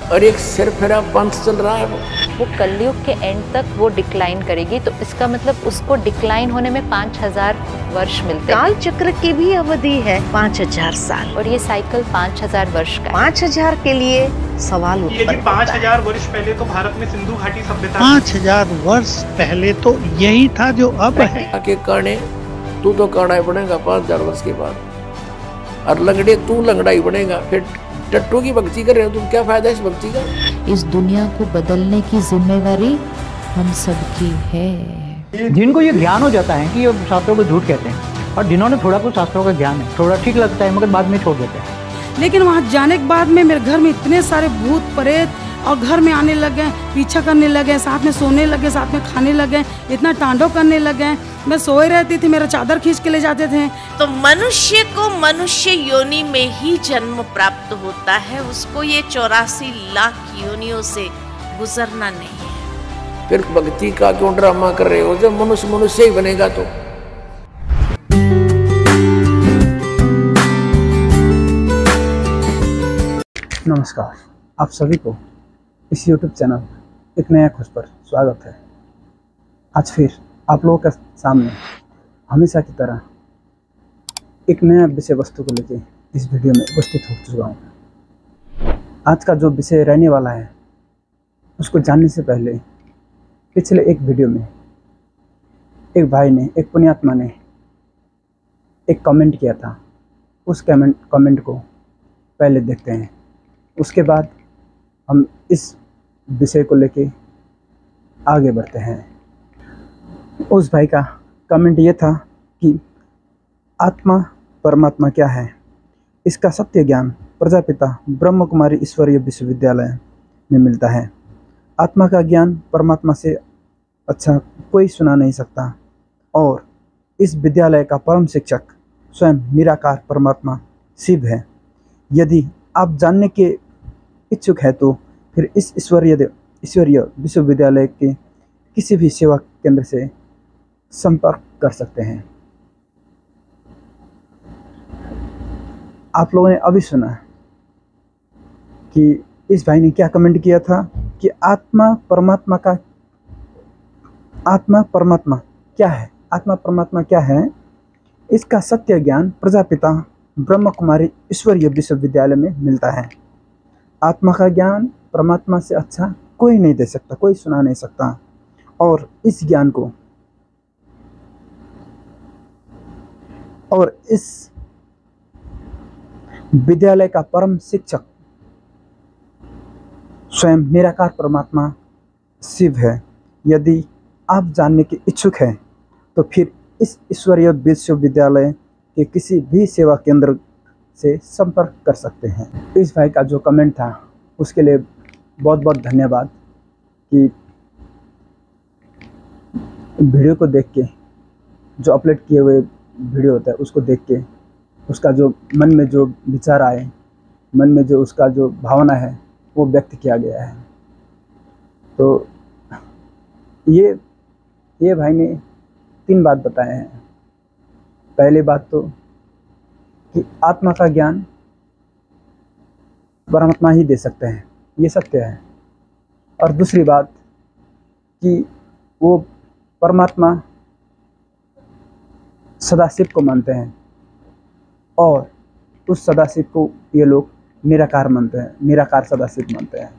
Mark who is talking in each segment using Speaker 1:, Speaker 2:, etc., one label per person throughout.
Speaker 1: और एक सिर फिरा पंथ चल रहा है।
Speaker 2: वो कलयुग के एंड तक वो डिक्लाइन करेगी, तो इसका मतलब उसको डिक्लाइन होने में 5000 वर्ष मिलते हैं।
Speaker 3: काल चक्र की भी अवधि है 5000 साल,
Speaker 2: और ये साइकिल 5000 वर्ष का है।
Speaker 3: 5000 के लिए सवाल
Speaker 4: ये
Speaker 3: उत्पन्न
Speaker 4: 5000 वर्ष पहले तो भारत में सिंधु घाटी सभ्यता
Speaker 5: 5000 वर्ष पहले तो यही था जो अब है।
Speaker 1: आके काने तू तो काना ही बनेगा 5000 वर्ष के बाद, और लंगड़े तू लंगड़ा ही बनेगा। फिर टट्टू की भक्ति कर रहे हो तुम, क्या फायदा इस भक्ति का।
Speaker 6: इस दुनिया को बदलने की जिम्मेवारी हम सबकी है।
Speaker 7: जिनको ये ज्ञान हो जाता है कि ये शास्त्रों को झूठ कहते हैं, और जिन्होंने थोड़ा कुछ शास्त्रों का ज्ञान है, थोड़ा ठीक लगता है मगर बाद में छोड़ देते हैं।
Speaker 8: लेकिन वहाँ जाने के बाद में मेरे घर में इतने सारे भूत प्रेत और घर में आने लगे, पीछा करने लगे, साथ में सोने लगे, साथ में खाने लगे, इतना तांडव करने लगे। मैं सोए रहती थी, मेरा चादर खींच के ले जाते थे।
Speaker 9: तो मनुष्य को मनुष्य योनि में ही जन्म प्राप्त होता है, उसको ये 84 लाख योनियों से गुजरना नहीं है।
Speaker 1: फिर भक्ति का क्यों ड्रामा कर रहे हो, जब मनुष्य मनुष्य ही बनेगा तो।
Speaker 10: नमस्कार, आप सभी को इस YouTube चैनल एक नया खोज पर स्वागत है। आज फिर आप लोगों के सामने हमेशा की तरह एक नया विषय वस्तु को लेकर इस वीडियो में उपस्थित हो चुका हूँ। आज का जो विषय रहने वाला है उसको जानने से पहले पिछले एक वीडियो में एक भाई ने, एक पुण्यात्मा ने एक कमेंट किया था। उस कमेंट को पहले देखते हैं, उसके बाद हम इस विषय को लेके आगे बढ़ते हैं। उस भाई का कमेंट ये था कि आत्मा परमात्मा क्या है, इसका सत्य ज्ञान प्रजापिता ब्रह्म कुमारी ईश्वरीय विश्वविद्यालय में मिलता है। आत्मा का ज्ञान परमात्मा से अच्छा कोई सुना नहीं सकता, और इस विद्यालय का परम शिक्षक स्वयं निराकार परमात्मा शिव है। यदि आप जानने के इच्छुक है तो फिर इस ईश्वरीय विश्वविद्यालय के किसी भी सेवा केंद्र से संपर्क कर सकते हैं। आप लोगों ने अभी सुना कि इस भाई ने क्या कमेंट किया था कि आत्मा परमात्मा क्या है, आत्मा परमात्मा क्या है, इसका सत्य ज्ञान प्रजापिता ब्रह्म कुमारी ईश्वरीय विश्वविद्यालय में मिलता है। आत्मा का ज्ञान परमात्मा से अच्छा कोई नहीं दे सकता, कोई सुना नहीं सकता, और इस ज्ञान को और इस विद्यालय का परम शिक्षक स्वयं निराकार परमात्मा शिव है। यदि आप जानने के इच्छुक हैं तो फिर इस ईश्वरीय विश्वविद्यालय के किसी भी सेवा केंद्र से संपर्क कर सकते हैं। इस भाई का जो कमेंट था उसके लिए बहुत बहुत धन्यवाद कि वीडियो को देख के, जो अपलोड किए हुए वीडियो होता है उसको देख के उसका जो मन में जो विचार आए, मन में जो उसका जो भावना है वो व्यक्त किया गया है। तो ये भाई ने 3 बात बताए हैं। पहली बात तो कि आत्मा का ज्ञान परमात्मा ही दे सकते हैं, ये सत्य है। और दूसरी बात कि वो परमात्मा सदाशिव को मानते हैं, और उस सदाशिव को ये लोग निराकार मानते हैं, निराकार सदाशिव मानते हैं।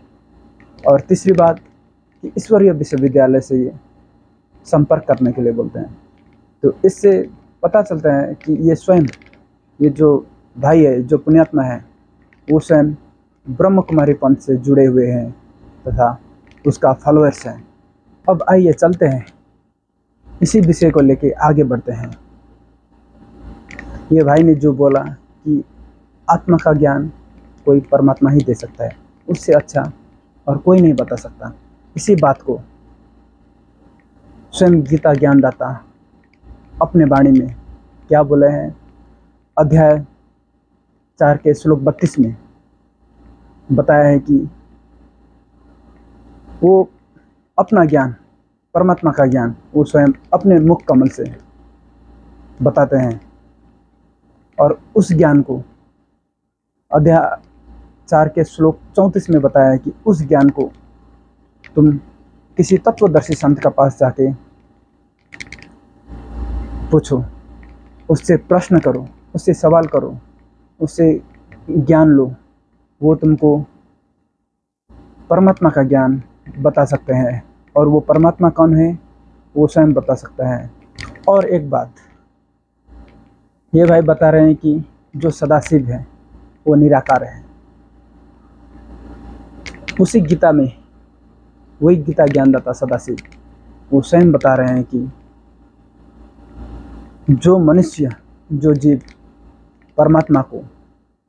Speaker 10: और तीसरी बात कि ईश्वरीय विश्वविद्यालय से ये संपर्क करने के लिए बोलते हैं। तो इससे पता चलता है कि ये स्वयं, ये जो भाई है, जो पुण्यात्मा है, वो स्वयं ब्रह्म कुमारी पंथ से जुड़े हुए हैं तथा उसका फॉलोअर्स हैं। अब आइए चलते हैं, इसी विषय को लेके आगे बढ़ते हैं। ये भाई ने जो बोला कि आत्मा का ज्ञान कोई परमात्मा ही दे सकता है, उससे अच्छा और कोई नहीं बता सकता, इसी बात को स्वयं गीता ज्ञानदाता अपने वाणी में क्या बोले हैं, अध्याय 4 के श्लोक 32 में बताया है कि वो अपना ज्ञान, परमात्मा का ज्ञान वो स्वयं अपने मुख कमल से बताते हैं, और उस ज्ञान को अध्याय 4 के श्लोक 34 में बताया है कि उस ज्ञान को तुम किसी तत्वदर्शी संत का पास जाके पूछो, उससे प्रश्न करो, उससे सवाल करो, उससे ज्ञान लो। वो तुमको परमात्मा का ज्ञान बता सकते हैं, और वो परमात्मा कौन है वो स्वयं बता सकता है। और एक बात ये भाई बता रहे हैं कि जो सदाशिव है वो निराकार है। उसी गीता में वही गीता ज्ञानदाता सदाशिव वो स्वयं बता रहे हैं कि जो मनुष्य, जो जीव परमात्मा को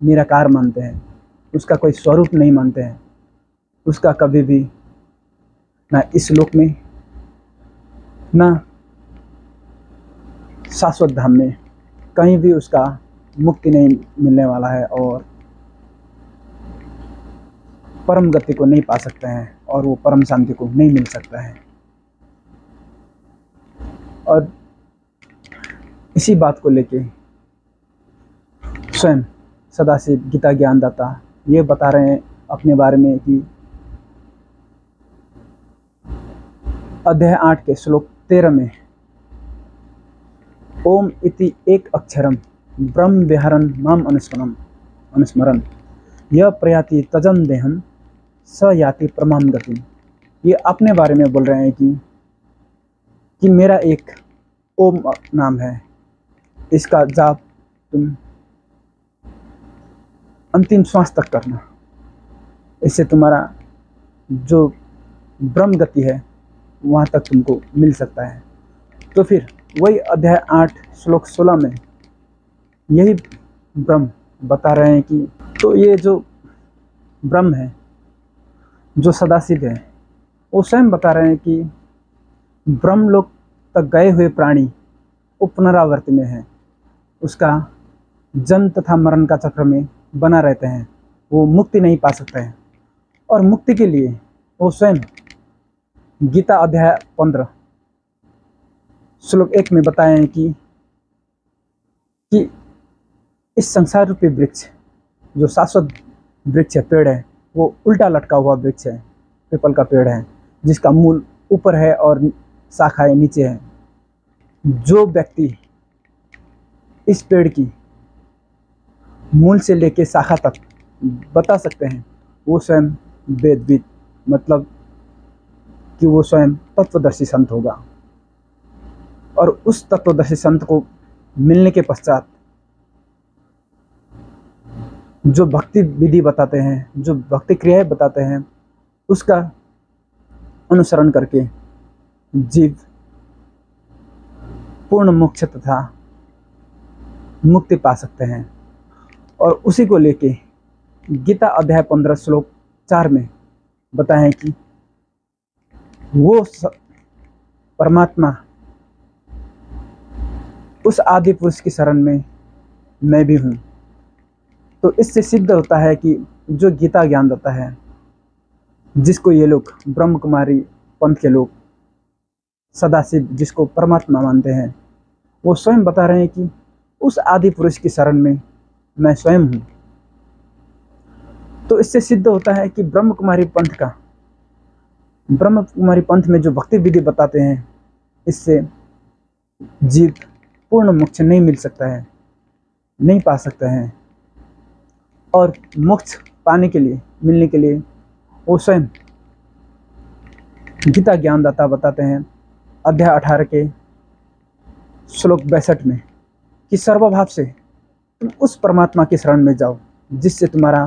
Speaker 10: निराकार मानते हैं, उसका कोई स्वरूप नहीं मानते हैं, उसका कभी भी ना इस लोक में ना शाश्वत धाम में कहीं भी उसका मुक्ति नहीं मिलने वाला है, और परम गति को नहीं पा सकते हैं, और वो परम शांति को नहीं मिल सकता है। और इसी बात को लेके स्वयं सदाशिव गीता ज्ञानदाता ये बता रहे हैं अपने बारे में कि अध्याय 8 के श्लोक 13 में ओम इति एक अक्षरम ब्रह्म विहरन माम अनुस्मरन यह प्रयाति तजन देहम स याति परमाम गति। ये अपने बारे में बोल रहे हैं कि मेरा एक ओम नाम है, इसका जाप तुम अंतिम श्वास तक करना, इससे तुम्हारा जो ब्रह्म गति है वहाँ तक तुमको मिल सकता है। तो फिर वही अध्याय 8 श्लोक 16 में यही ब्रह्म बता रहे हैं कि तो ये जो ब्रह्म है, जो सदाशिव है, वो स्वयं बता रहे हैं कि ब्रह्मलोक तक गए हुए प्राणी वो पुनरावृत्ति में है, उसका जन्म तथा मरण का चक्र में बना रहते हैं, वो मुक्ति नहीं पा सकते हैं। और मुक्ति के लिए वो स्वयं गीता अध्याय 15 श्लोक 1 में बताए हैं कि इस संसार रूपी वृक्ष जो शाश्वत वृक्ष है, पेड़ है, वो उल्टा लटका हुआ वृक्ष है, पीपल का पेड़ है, जिसका मूल ऊपर है और शाखाएं नीचे है। जो व्यक्ति इस पेड़ की मूल से लेके शाखा तक बता सकते हैं, वो स्वयं वेदविद, मतलब कि वो स्वयं तत्वदर्शी संत होगा। और उस तत्वदर्शी संत को मिलने के पश्चात जो भक्ति विधि बताते हैं, जो भक्ति क्रियाएं बताते हैं, उसका अनुसरण करके जीव पूर्ण मोक्ष तथा मुक्ति पा सकते हैं। और उसी को लेके गीता अध्याय 15 श्लोक 4 में बताया है कि वो परमात्मा उस आदि पुरुष की शरण में मैं भी हूँ। तो इससे सिद्ध होता है कि जो गीता ज्ञान देता है, जिसको ये लोग ब्रह्म कुमारी पंथ के लोग सदाशिव जिसको परमात्मा मानते हैं, वो स्वयं बता रहे हैं कि उस आदि पुरुष की शरण में मैं स्वयं हूँ। तो इससे सिद्ध होता है कि ब्रह्म कुमारी पंथ में जो भक्ति विधि बताते हैं, इससे जीव पूर्ण मोक्ष नहीं मिल सकता है, नहीं पा सकते हैं। और मोक्ष पाने के लिए, मिलने के लिए वो स्वयं गीता ज्ञानदाता बताते हैं अध्याय 18 के श्लोक 62 में कि सर्वभाव से तुम उस परमात्मा की शरण में जाओ, जिससे तुम्हारा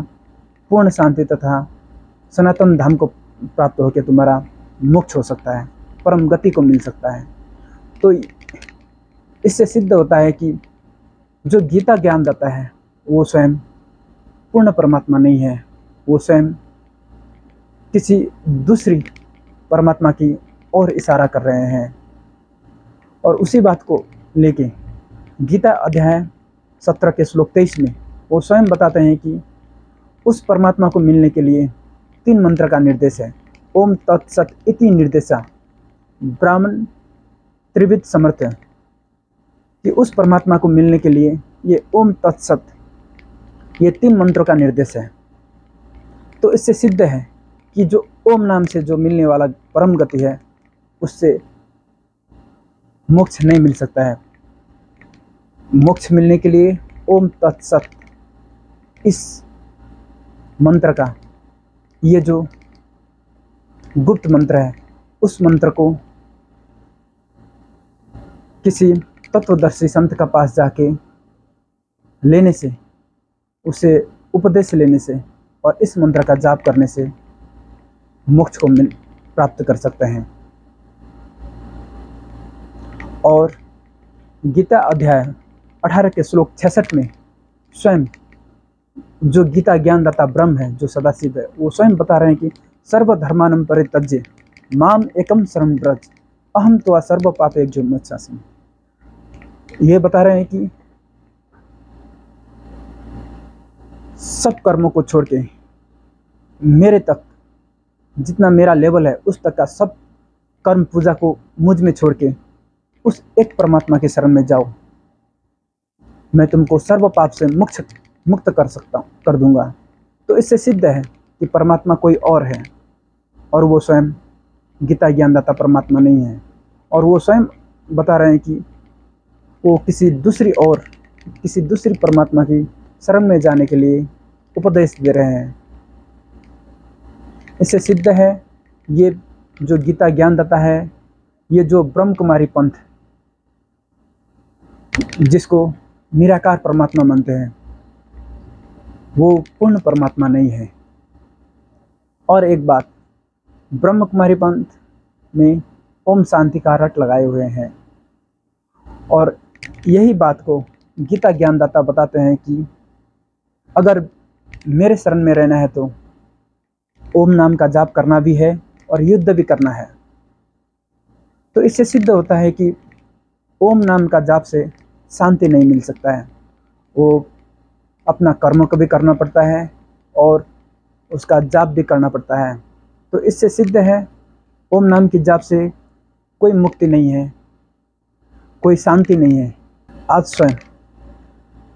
Speaker 10: पूर्ण शांति तथा सनातन धाम को प्राप्त होकर तुम्हारा मोक्ष हो सकता है, परम गति को मिल सकता है। तो इससे सिद्ध होता है कि जो गीता ज्ञान देता है वो स्वयं पूर्ण परमात्मा नहीं है, वो स्वयं किसी दूसरी परमात्मा की ओर इशारा कर रहे हैं। और उसी बात को लेके गीता अध्याय 17 के श्लोक 23 में वो स्वयं बताते हैं कि उस परमात्मा को मिलने के लिए 3 मंत्र का निर्देश है। ओम तत्सत इति निर्देशा ब्राह्मण त्रिविध समर्थ, कि उस परमात्मा को मिलने के लिए ये ओम तत्सत, ये 3 मंत्रों का निर्देश है। तो इससे सिद्ध है कि जो ओम नाम से जो मिलने वाला परम गति है उससे मोक्ष नहीं मिल सकता है। मोक्ष मिलने के लिए ओम तत्सत इस मंत्र का, ये जो गुप्त मंत्र है, उस मंत्र को किसी तत्वदर्शी संत का पास जाके लेने से, उसे उपदेश लेने से और इस मंत्र का जाप करने से मोक्ष को प्राप्त कर सकते हैं। और गीता अध्याय 18 के श्लोक 66 में स्वयं जो गीता ज्ञानदाता ब्रह्म है, जो सदाशिव है, वो स्वयं बता रहे हैं कि सर्वधर्मानं परित्यज्य माम एकम शरणं व्रज अहम त्वा सर्व पापेभ्यो मोक्षास्मि। ये बता रहे हैं कि सब कर्मों को छोड़ के मेरे तक, जितना मेरा लेवल है उस तक का सब कर्म पूजा को मुझ में छोड़ के उस एक परमात्मा के शरण में जाओ, मैं तुमको सर्व पाप से मुक्त कर दूंगा। तो इससे सिद्ध है कि परमात्मा कोई और है और वो स्वयं गीता ज्ञानदाता परमात्मा नहीं है। और वो स्वयं बता रहे हैं कि वो किसी दूसरी परमात्मा की शरण में जाने के लिए उपदेश दे रहे हैं। इससे सिद्ध है ये जो गीता ज्ञानदाता है, ये जो ब्रह्म कुमारी पंथ जिसको निराकार परमात्मा मानते हैं, वो पूर्ण परमात्मा नहीं है। और एक बात, ब्रह्म कुमारी पंथ में ओम शांति का रट लगाए हुए हैं और यही बात को गीता ज्ञानदाता बताते हैं कि अगर मेरे शरण में रहना है तो ओम नाम का जाप करना भी है और युद्ध भी करना है। तो इससे सिद्ध होता है कि ओम नाम का जाप से शांति नहीं मिल सकता है, वो अपना कर्म को भी करना पड़ता है और उसका जाप भी करना पड़ता है। तो इससे सिद्ध है ओम नाम की जाप से कोई मुक्ति नहीं है, कोई शांति नहीं है। आज स्वयं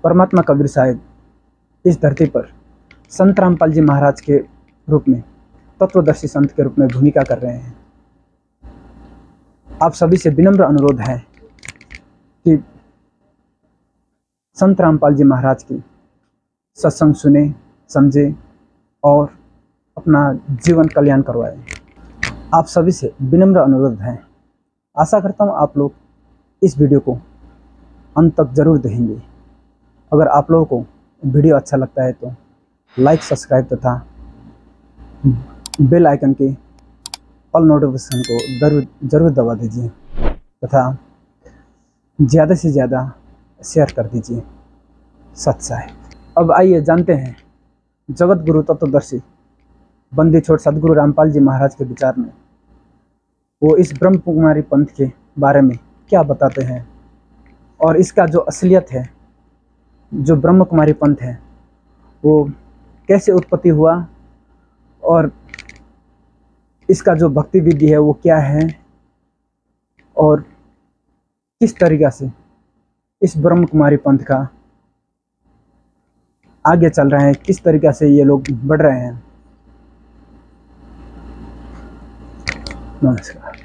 Speaker 10: परमात्मा कबीर साहिब इस धरती पर संत रामपाल जी महाराज के रूप में, तत्वदर्शी संत के रूप में भूमिका कर रहे हैं। आप सभी से विनम्र अनुरोध है कि संत रामपाल जी महाराज की सत्संग सुने, समझे और अपना जीवन कल्याण करवाएं। आप सभी से विनम्र अनुरोध है। आशा करता हूँ आप लोग इस वीडियो को अंत तक जरूर देखेंगे। अगर आप लोगों को वीडियो अच्छा लगता है तो लाइक, सब्सक्राइब तथा बेल आइकन के ऑल नोटिफिकेशन को जरूर दबा दीजिए तथा ज़्यादा से ज़्यादा शेयर कर दीजिए। सत साहिब। अब आइए जानते हैं जगत गुरु तत्वदर्शी बंदी छोड़ सदगुरु रामपाल जी महाराज के विचार में वो इस ब्रह्म कुमारी पंथ के बारे में क्या बताते हैं और इसका जो असलियत है, जो ब्रह्म कुमारी पंथ है, वो कैसे उत्पत्ति हुआ और इसका जो भक्ति विधि है वो क्या है और किस तरीक़ा से इस ब्रह्म कुमारी पंथ का आगे चल रहे हैं, किस तरीक़ा से ये लोग बढ़ रहे हैं। नमस्कार।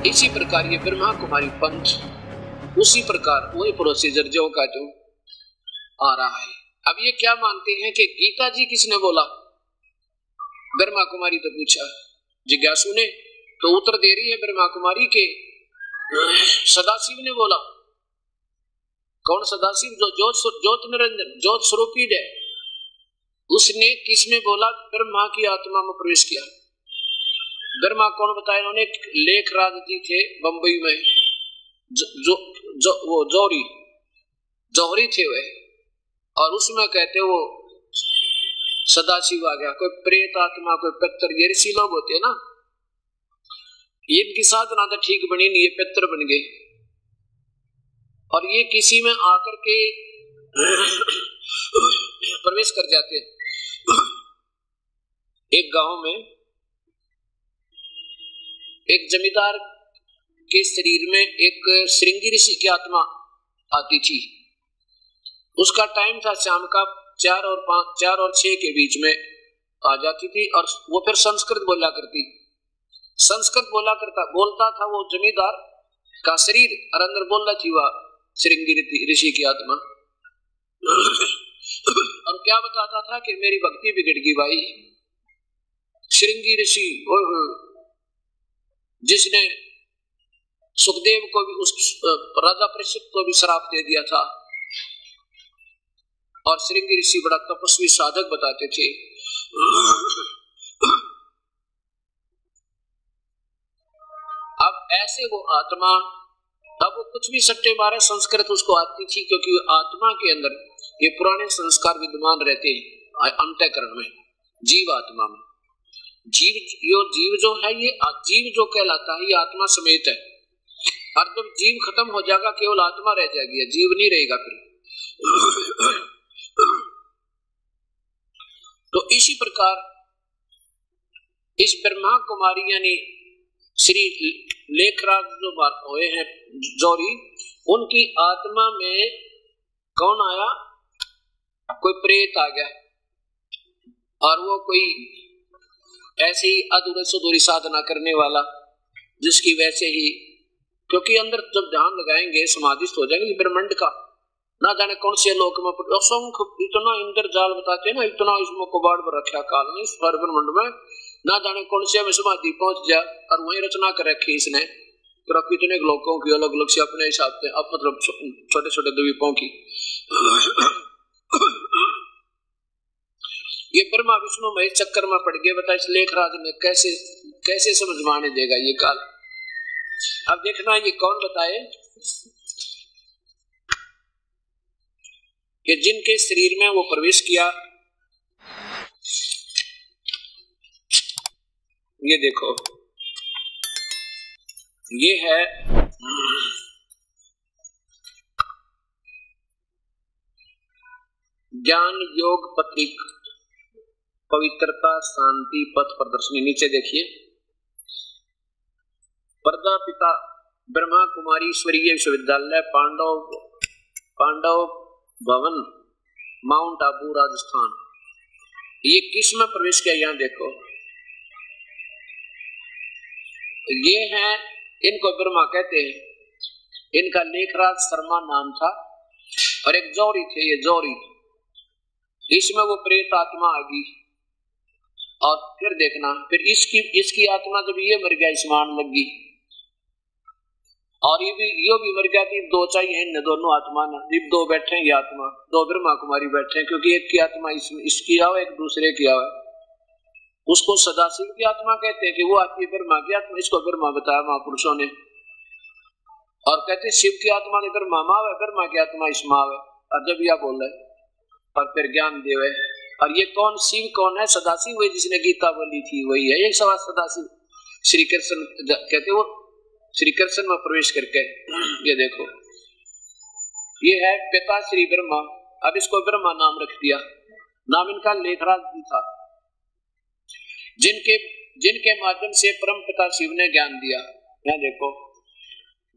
Speaker 1: इसी प्रकार ये ब्रह्मा कुमारी पंथ उसी प्रकार वही प्रोसीजर जो का जो आ रहा है। अब ये क्या मानते हैं कि गीता जी किसने बोला? ब्रह्मा कुमारी तो पूछा, जिज्ञासु ने तो उत्तर दे रही है ब्रह्मा कुमारी के सदाशिव ने बोला। कौन सदाशिव? जो ज्योत निरंजन, ज्योत स्वरूपी है, उसने किसमें बोला? ब्रह्मा की आत्मा में प्रवेश किया। ब्रह्मा कौन बताया? उन्होंने लेख राज जी थे बंबई में, वो जौहरी थे वे, और उसमें कहते वो सदाशिव आ गया। कोई प्रेत आत्मा, कोई पितर, ये ऋषि लोग होते हैं ना, इनकी साधना तो ठीक बनी नहीं, ये पितर बन गए और ये किसी में आकर के प्रवेश कर जाते हैं। एक गांव में एक जमींदार के शरीर में एक श्रृंगी ऋषि की आत्मा आती थी। उसका टाइम था शाम का 4 और 6 के बीच में आ जाती थी और वो फिर संस्कृत बोला करती। संस्कृत बोलता था वो जमींदार का शरीर और अंदर बोल रही थी वह श्रृंगी ऋषि की आत्मा। और क्या बताता था कि मेरी भक्ति बिगड़ गई भाई। श्रृंगी ऋषि जिसने सुखदेव को भी, उस राजा परीक्षित को भी श्राप दे दिया था, और श्रृंगी ऋषि बड़ा तपस्वी साधक बताते थे। अब ऐसे वो आत्मा, अब वो कुछ भी सट्टे मारे, संस्कृत उसको आती थी क्योंकि आत्मा के अंदर ये पुराने संस्कार विद्यमान रहते हैं अंतःकरण में, जीव आत्मा में। जीव जो है ये जीव जो कहलाता है ये आत्मा समेत है, और जब जीव खत्म हो जाएगा केवल आत्मा रह जाएगी, जीव नहीं रहेगा फिर। तो इसी प्रकार इस ब्रह्मा कुमारी यानी श्री लेखराज जो बात हुए हैं जौहरी, उनकी आत्मा में कौन आया? कोई प्रेत आ गया, और वो कोई ऐसे ही अधूरे सुधूरी साधना करने वाला, जिसकी वैसे ही, क्योंकि अंदर जब ध्यान लगाएंगे समाधिस्थ हो जाएंगे ब्रह्मांड का, ना जाने कौन से लोक में असंख्य इतना इंद्रजाल बताते हैं ना, इतना इसमें कबाड़ में रखा काल ने इस ब्रह्मांड में, ना जाने कौन से में समाधि पहुंच जाए, और वही रचना कर रखी इसने तो कितने लोगों की अलग अलग से अपने हिसाब से, अब मतलब छोटे छोटे द्वीपों की। ये ब्रह्मा विष्णु महेश चक्कर में पड़ गए। बता इस लेखराज ने कैसे समझ में आने देगा ये काल। अब देखना ये कौन बताए कि जिनके शरीर में वो प्रवेश किया, ये देखो ये है ज्ञान योग पत्रिक पवित्रता शांति पथ प्रदर्शनी। नीचे देखिए, प्रजापिता ब्रह्मा कुमारी ईश्वरीय विश्वविद्यालय पांडव भवन माउंट आबू राजस्थान। ये किस में प्रवेश किया? यहाँ देखो ये है, इनको ब्रह्मा कहते हैं। इनका लेखराज शर्मा नाम था और एक जौहरी थे, ये जौहरी। इसमें वो प्रेत आत्मा आ गई और फिर देखना, फिर इसकी आत्मा जब ये मर गया इसमान लग गई, और ये भी मर गया थी। दो चाहिए इन दोनों आत्मा ना, दो बैठे हैं, ये आत्मा दो ब्रह्मा कुमारी बैठे हैं, क्योंकि एक की आत्मा इसकी आओ, एक दूसरे की आओ। उसको सदाशिव की आत्मा कहते हैं कि वो आती है ब्रह्मा की आत्मा, इसको ब्रह्मा बताया महापुरुषों ने। और कहते शिव की आत्मा ने ब्रह्मा मावे, ब्रह्मा की आत्मा इसमें आवे, और जब यह बोल रहे और फिर ज्ञान देवे। और ये कौन शिव कौन है? सदाशिव वही जिसने गीता बोली थी, वही है। एक सवाल सदाशिव श्री कृष्ण कहते, वो श्री कृष्ण में प्रवेश करके ये देखो, ये है पिता श्री ब्रह्मा। अब इसको ब्रह्मा नाम रख दिया। नाम इनका लेखराज जी था, जिनके माध्यम से परम पिता शिव ने ज्ञान दिया। यहाँ देखो,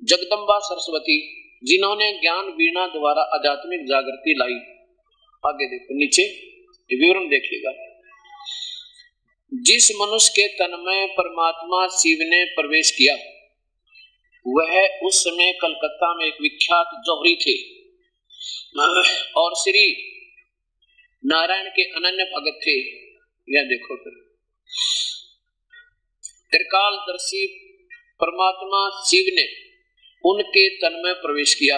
Speaker 1: जगदम्बा सरस्वती जिन्होंने ज्ञान वीणा द्वारा आध्यात्मिक जागृति लाई। आगे देखो, नीचे विवरण देखिएगा। जिस मनुष्य के तन में परमात्मा शिव ने प्रवेश किया, वह उस समय कलकत्ता में एक विख्यात जौहरी थे और श्री नारायण के अनन्य भगत थे। यह देखो, फिर त्रिकालदर्शी परमात्मा शिव ने उनके तन में प्रवेश किया।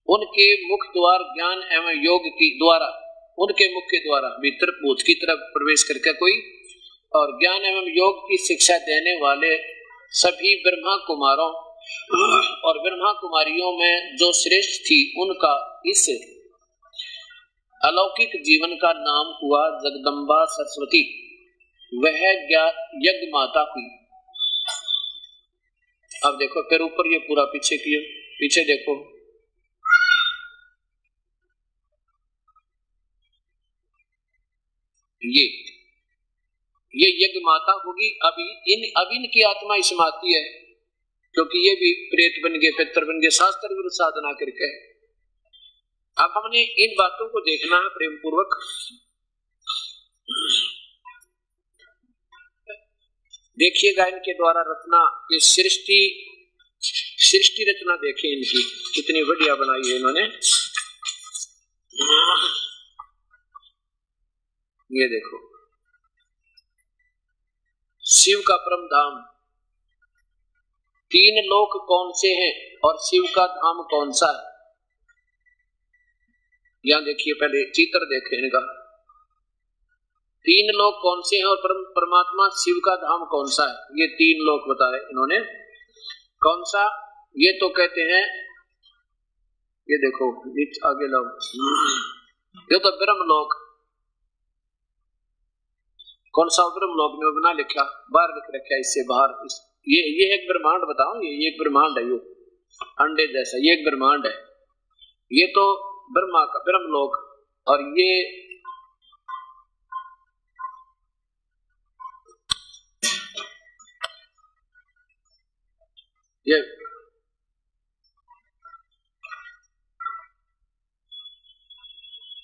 Speaker 1: उनके मुख द्वार ज्ञान एवं योग की द्वारा, उनके मुख के द्वारा भीतर भूत की तरफ प्रवेश करके कोई, और ज्ञान एवं योग की शिक्षा देने वाले सभी ब्रह्मा कुमारों और ब्रह्मा कुमारियों में जो श्रेष्ठ थी, उनका इस अलौकिक जीवन का नाम हुआ जगदम्बा सरस्वती। वह यज्ञ माता हुई। अब देखो, फिर ऊपर ये पूरा पीछे किया, पीछे देखो, ये यज्ञ माता होगी। अब इनकी आत्मा इसमें आती है, क्योंकि ये भी प्रेत बन गए, पितर बन गए, शास्त्र विरुद्ध साधना करके। अब हमने इन बातों को देखना है प्रेम पूर्वक। देखिएगा इनके द्वारा रचना, ये सृष्टि रचना देखिए इनकी कितनी बढ़िया बनाई है इन्होंने। ये देखो, शिव का परम धाम, 3 लोक कौन से हैं और शिव का धाम कौन सा है? यहां देखिए, पहले चित्र देखें इनका। 3 लोक कौन से हैं और परमात्मा शिव का धाम कौन सा है? ये 3 लोक बताए इन्होंने। कौन सा? ये तो कहते हैं, ये देखो आगे लो, ये तो ब्रह्मलोक। कौन सा ब्रह्मलोक में बना लिखा, बाहर लिख रखा है, इससे बाहर ये एक ब्रह्मांड बताओ, ये एक ब्रह्मांड है, ये अंडे जैसा, ये एक ब्रह्मांड है। ये तो ब्रह्मा का ब्रह्मलोक, और ये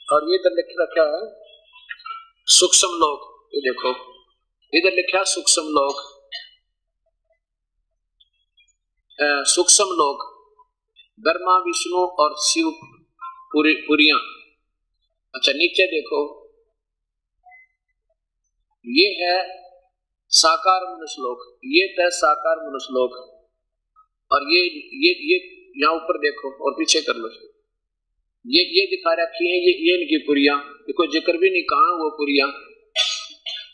Speaker 1: और ये इधर लिख रखा है सूक्ष्म लोक। ये देखो इधर लिखा सूक्ष्म लोक, सूक्ष्म लोक, ब्रह्मा विष्णु और शिव पुरियां। अच्छा नीचे देखो, ये है साकार मनुष्य लोक, ये है साकार मनुष्य लोक, और ये यहाँ ऊपर देखो और पीछे कर लो, ये दिखा रखी है, ये इनकी पुरियां, कोई जिक्र भी नहीं कहा वो पुरियां।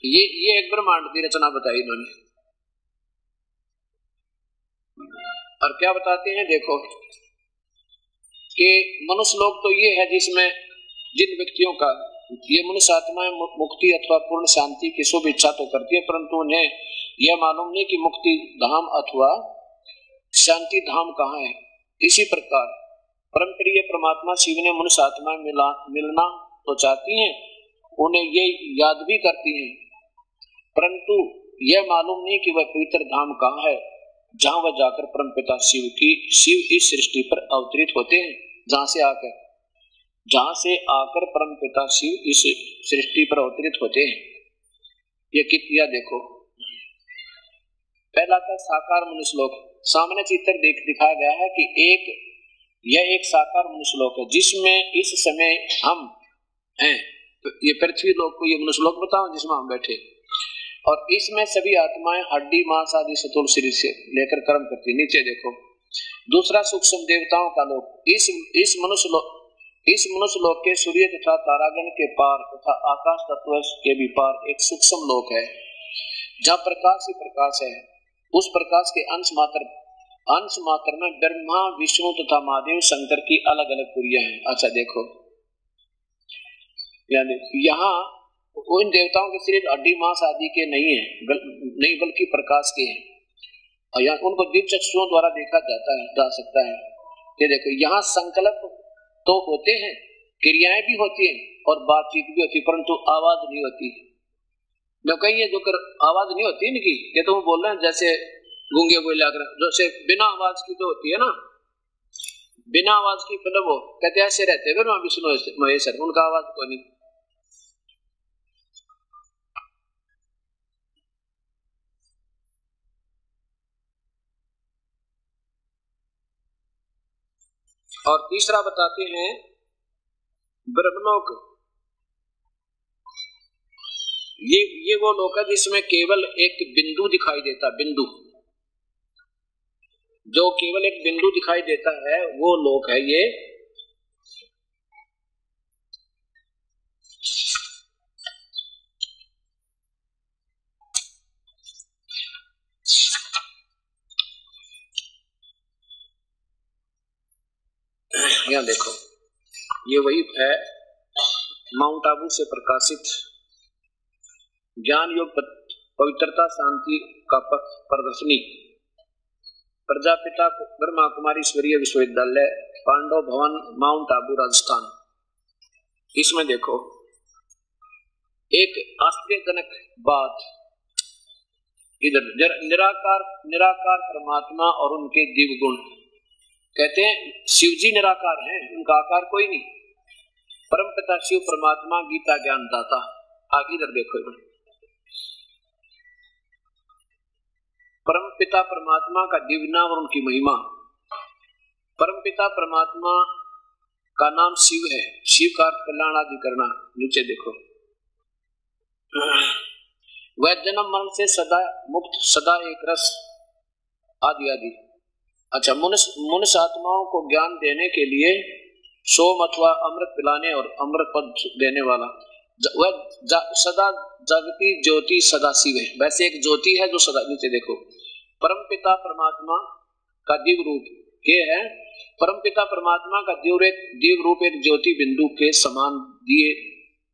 Speaker 1: ये एक ब्रह्मांड की रचना बताई इन्होंने। और क्या बताते हैं देखो कि मनुष्य लोक तो ये है जिसमें जिन व्यक्तियों का, ये मनुष्य आत्माएं मुक्ति अथवा पूर्ण शांति की शुभ इच्छा तो करती है, परंतु उन्हें यह मालूम नहीं कि मुक्ति धाम अथवा शांति धाम कहाँ है। इसी प्रकार परम प्रिय परमात्मा शिव ने मनुष्य आत्माएं मिलना तो चाहती हैं, उन्हें ये याद भी करती हैं, परंतु यह मालूम नहीं कि वह पवित्र धाम कहाँ है जहां वह जाकर परमपिता शिव इस सृष्टि पर अवतरित होते हैं। जहां से आकर परमपिता शिव इस सृष्टि पर अवतरित होते हैं। ये किया देखो, पहला था साकार मनुष्य लोक। सामने चित्र दिखाया गया है कि यह एक साकार मनुष्य लोक है जिसमें इस समय हम हैं। तो ये पृथ्वी लोक को ये मनुष्य लोक बताओ जिसमें हम बैठे, और इसमें सभी आत्माएं हड्डी मांस आदि स्थूल शरीर से लेकर कर्म करती है। नीचे देखो, दूसरा सूक्ष्म देवताओं का लोक, इस मनुष्य लोक के सूर्य तथा तारागण के पार तथा आकाश तत्व के भी पार एक सूक्ष्म लोक है जहाँ प्रकाश ही प्रकाश है। उस प्रकाश के अंश मात्र में ब्रह्मा विष्णु तथा महादेव शंकर की अलग अलग पुरियां हैं। अच्छा देखो, यहाँ उन देवताओं के शरीर हड्डी मांस आदि के नहीं बल्कि प्रकाश के हैं, और यहाँ उनको दिव्य चक्षुओं द्वारा देखा जा सकता है। ये देखो, यहाँ संकल्प तो होते हैं, क्रियाएं भी होती हैं और बातचीत भी होती है, परंतु आवाज नहीं होती। जो कहीं ये जो आवाज नहीं होती इनकी, ये तो वो बोल रहे हैं जैसे गूंगे बोले, जैसे बिना आवाज की तो होती है ना, बिना आवाज की फिल्म वो कहते ऐसे रहते हैं ब्रह्मा विष्णु महेश्वर, उनका आवाज को नहीं। और तीसरा बताते हैं ब्रह्मलोक। ये वो लोक है जिसमें केवल एक बिंदु दिखाई देता, बिंदु, जो केवल एक बिंदु दिखाई देता है वो लोक है ये। यहाँ देखो, ये वही है माउंट आबू से प्रकाशित ज्ञान योग पवित्रता शांति का प्रदर्शनी, प्रजापिता ब्रह्मा कुमारी ईश्वरीय विश्वविद्यालय, पांडव भवन, माउंट आबू, राजस्थान। इसमें देखो एक आश्चर्यजनक बात, इधर निराकार परमात्मा और उनके दिव्य गुण। कहते हैं शिव जी निराकार हैं, उनका आकार कोई नहीं, परमपिता शिव परमात्मा गीता ज्ञान दाता। आगे इधर देखो, परमपिता परमात्मा का दिव्य नाम और उनकी महिमा। परमपिता परमात्मा का नाम शिव है। शिव का अर्थ कल्याण आदि करना। नीचे देखो, वह जन्म मरण से सदा मुक्त, सदा एक रस आदि आदि। अच्छा, मनुष्य आत्माओं को ज्ञान देने के लिए सोम अथवा अमृत पिलाने और अमृत पद देने वाला वह सदा जागती ज्योति सदा शिव है। वैसे एक ज्योति है जो सदा। नीचे देखो, परमपिता परमात्मा का दिव्य रूप ये है। परमपिता परमात्मा का दिव्य रूप एक ज्योति बिंदु के समान दिए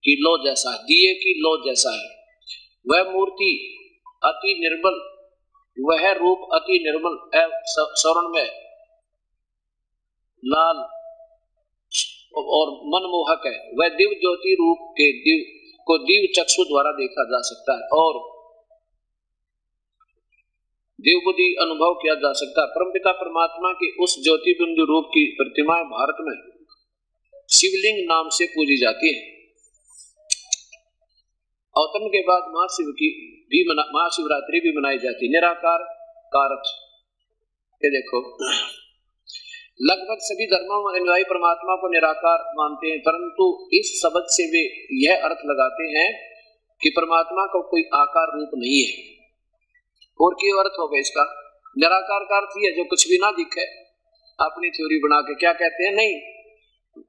Speaker 1: की लो जैसा है। दिए की लो जैसा है। वह मूर्ति अति निर्मल, वह रूप अति निर्मल स्वर्णमय, लाल और मनमोहक है। वह दिव्य ज्योति रूप के दिव्य चक्षु द्वारा देखा जा सकता है और दिव्य बुद्धि अनुभव किया जा सकता है। परमपिता परमात्मा की उस ज्योति बिंदु रूप की प्रतिमाएं भारत में शिवलिंग नाम से पूजी जाती है। अवतरण के बाद महाशिवरात्रि भी मनाई जाती है। निराकार कारक, ये देखो, लगभग सभी धर्मों में अनुयायी परमात्मा को निराकार मानते हैं, परंतु इस शब्द से वे यह अर्थ लगाते हैं कि परमात्मा का कोई आकार रूप नहीं है। और क्यों अर्थ होगा इसका? निराकार का अर्थ है जो कुछ भी ना दिखे। अपनी थ्योरी बना के क्या कहते हैं?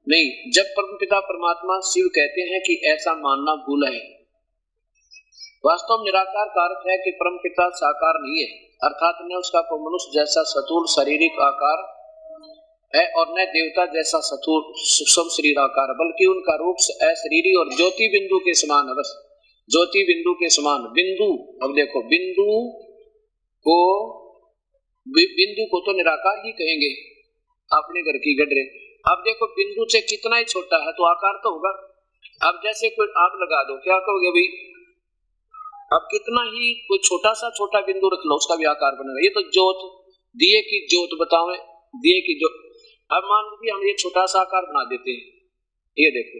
Speaker 1: नहीं, जब परमपिता परमात्मा शिव कहते हैं कि ऐसा मानना भूल है। वास्तव में निराकार का अर्थ है कि परमपिता साकार नहीं है, अर्थात न उसका कोई मनुष्य जैसा स्थूल शारीरिक आकार है और न देवता जैसा स्थूल सूक्ष्म शरीर आकार, बल्कि उनका रूप अशरीरी और ज्योति बिंदु के समान है। बस ज्योति बिंदु के समान। बिंदु, अब देखो, बिंदु को तो निराकार ही कहेंगे अपने घर की गडरे। अब देखो, बिंदु से कितना ही छोटा है तो आकार तो होगा। अब जैसे कोई आग लगा दो, क्या कहोगे भाई? अब कितना ही कोई छोटा सा छोटा बिंदु रख लो, उसका भी आकार बनेगा। ये तो ज्योत, दिए की ज्योत बताओ, दिए की ज्योत। अब मान लीजिए हम ये छोटा सा आकार बना देते हैं, ये देखो।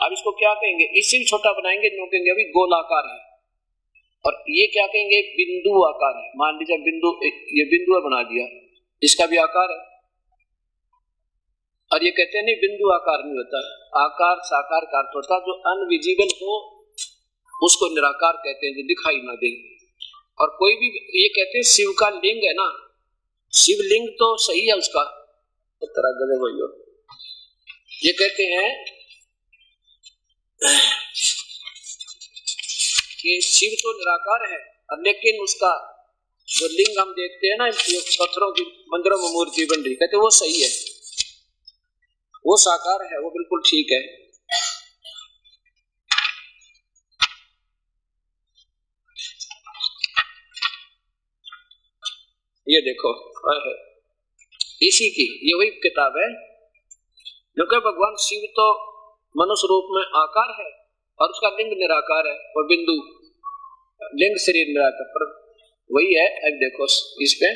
Speaker 1: अब इसको क्या कहेंगे? इससे भी छोटा बनाएंगे, जो कहेंगे अभी गोलाकार है, और ये क्या कहेंगे? बिंदु आकार है। मान लीजिए बिंदु, ये बिंदु बना दिया, इसका भी आकार है। और ये कहते हैं नहीं, बिंदु आकार नहीं होता, आकार साकार का अर्थ होता है जो अनविजिबल हो, उसको निराकार कहते हैं, जो दिखाई ना दे। और कोई भी ये कहते हैं शिव का लिंग है ना, शिवलिंग तो सही है उसका, तो तरह गजब हो। ये कहते हैं कि शिव तो निराकार है, लेकिन उसका जो लिंग हम देखते हैं ना, पत्थरों की मंदिरों में मूर्ति बन रही, कहते वो सही है, वो साकार है, वो बिल्कुल ठीक है। ये देखो, इसी की ये वही किताब है, क्योंकि भगवान शिव तो मनुष्य रूप में आकार है और उसका लिंग निराकार है, और बिंदु लिंग शरीर निराकार, पर वही है। अब देखो इस पे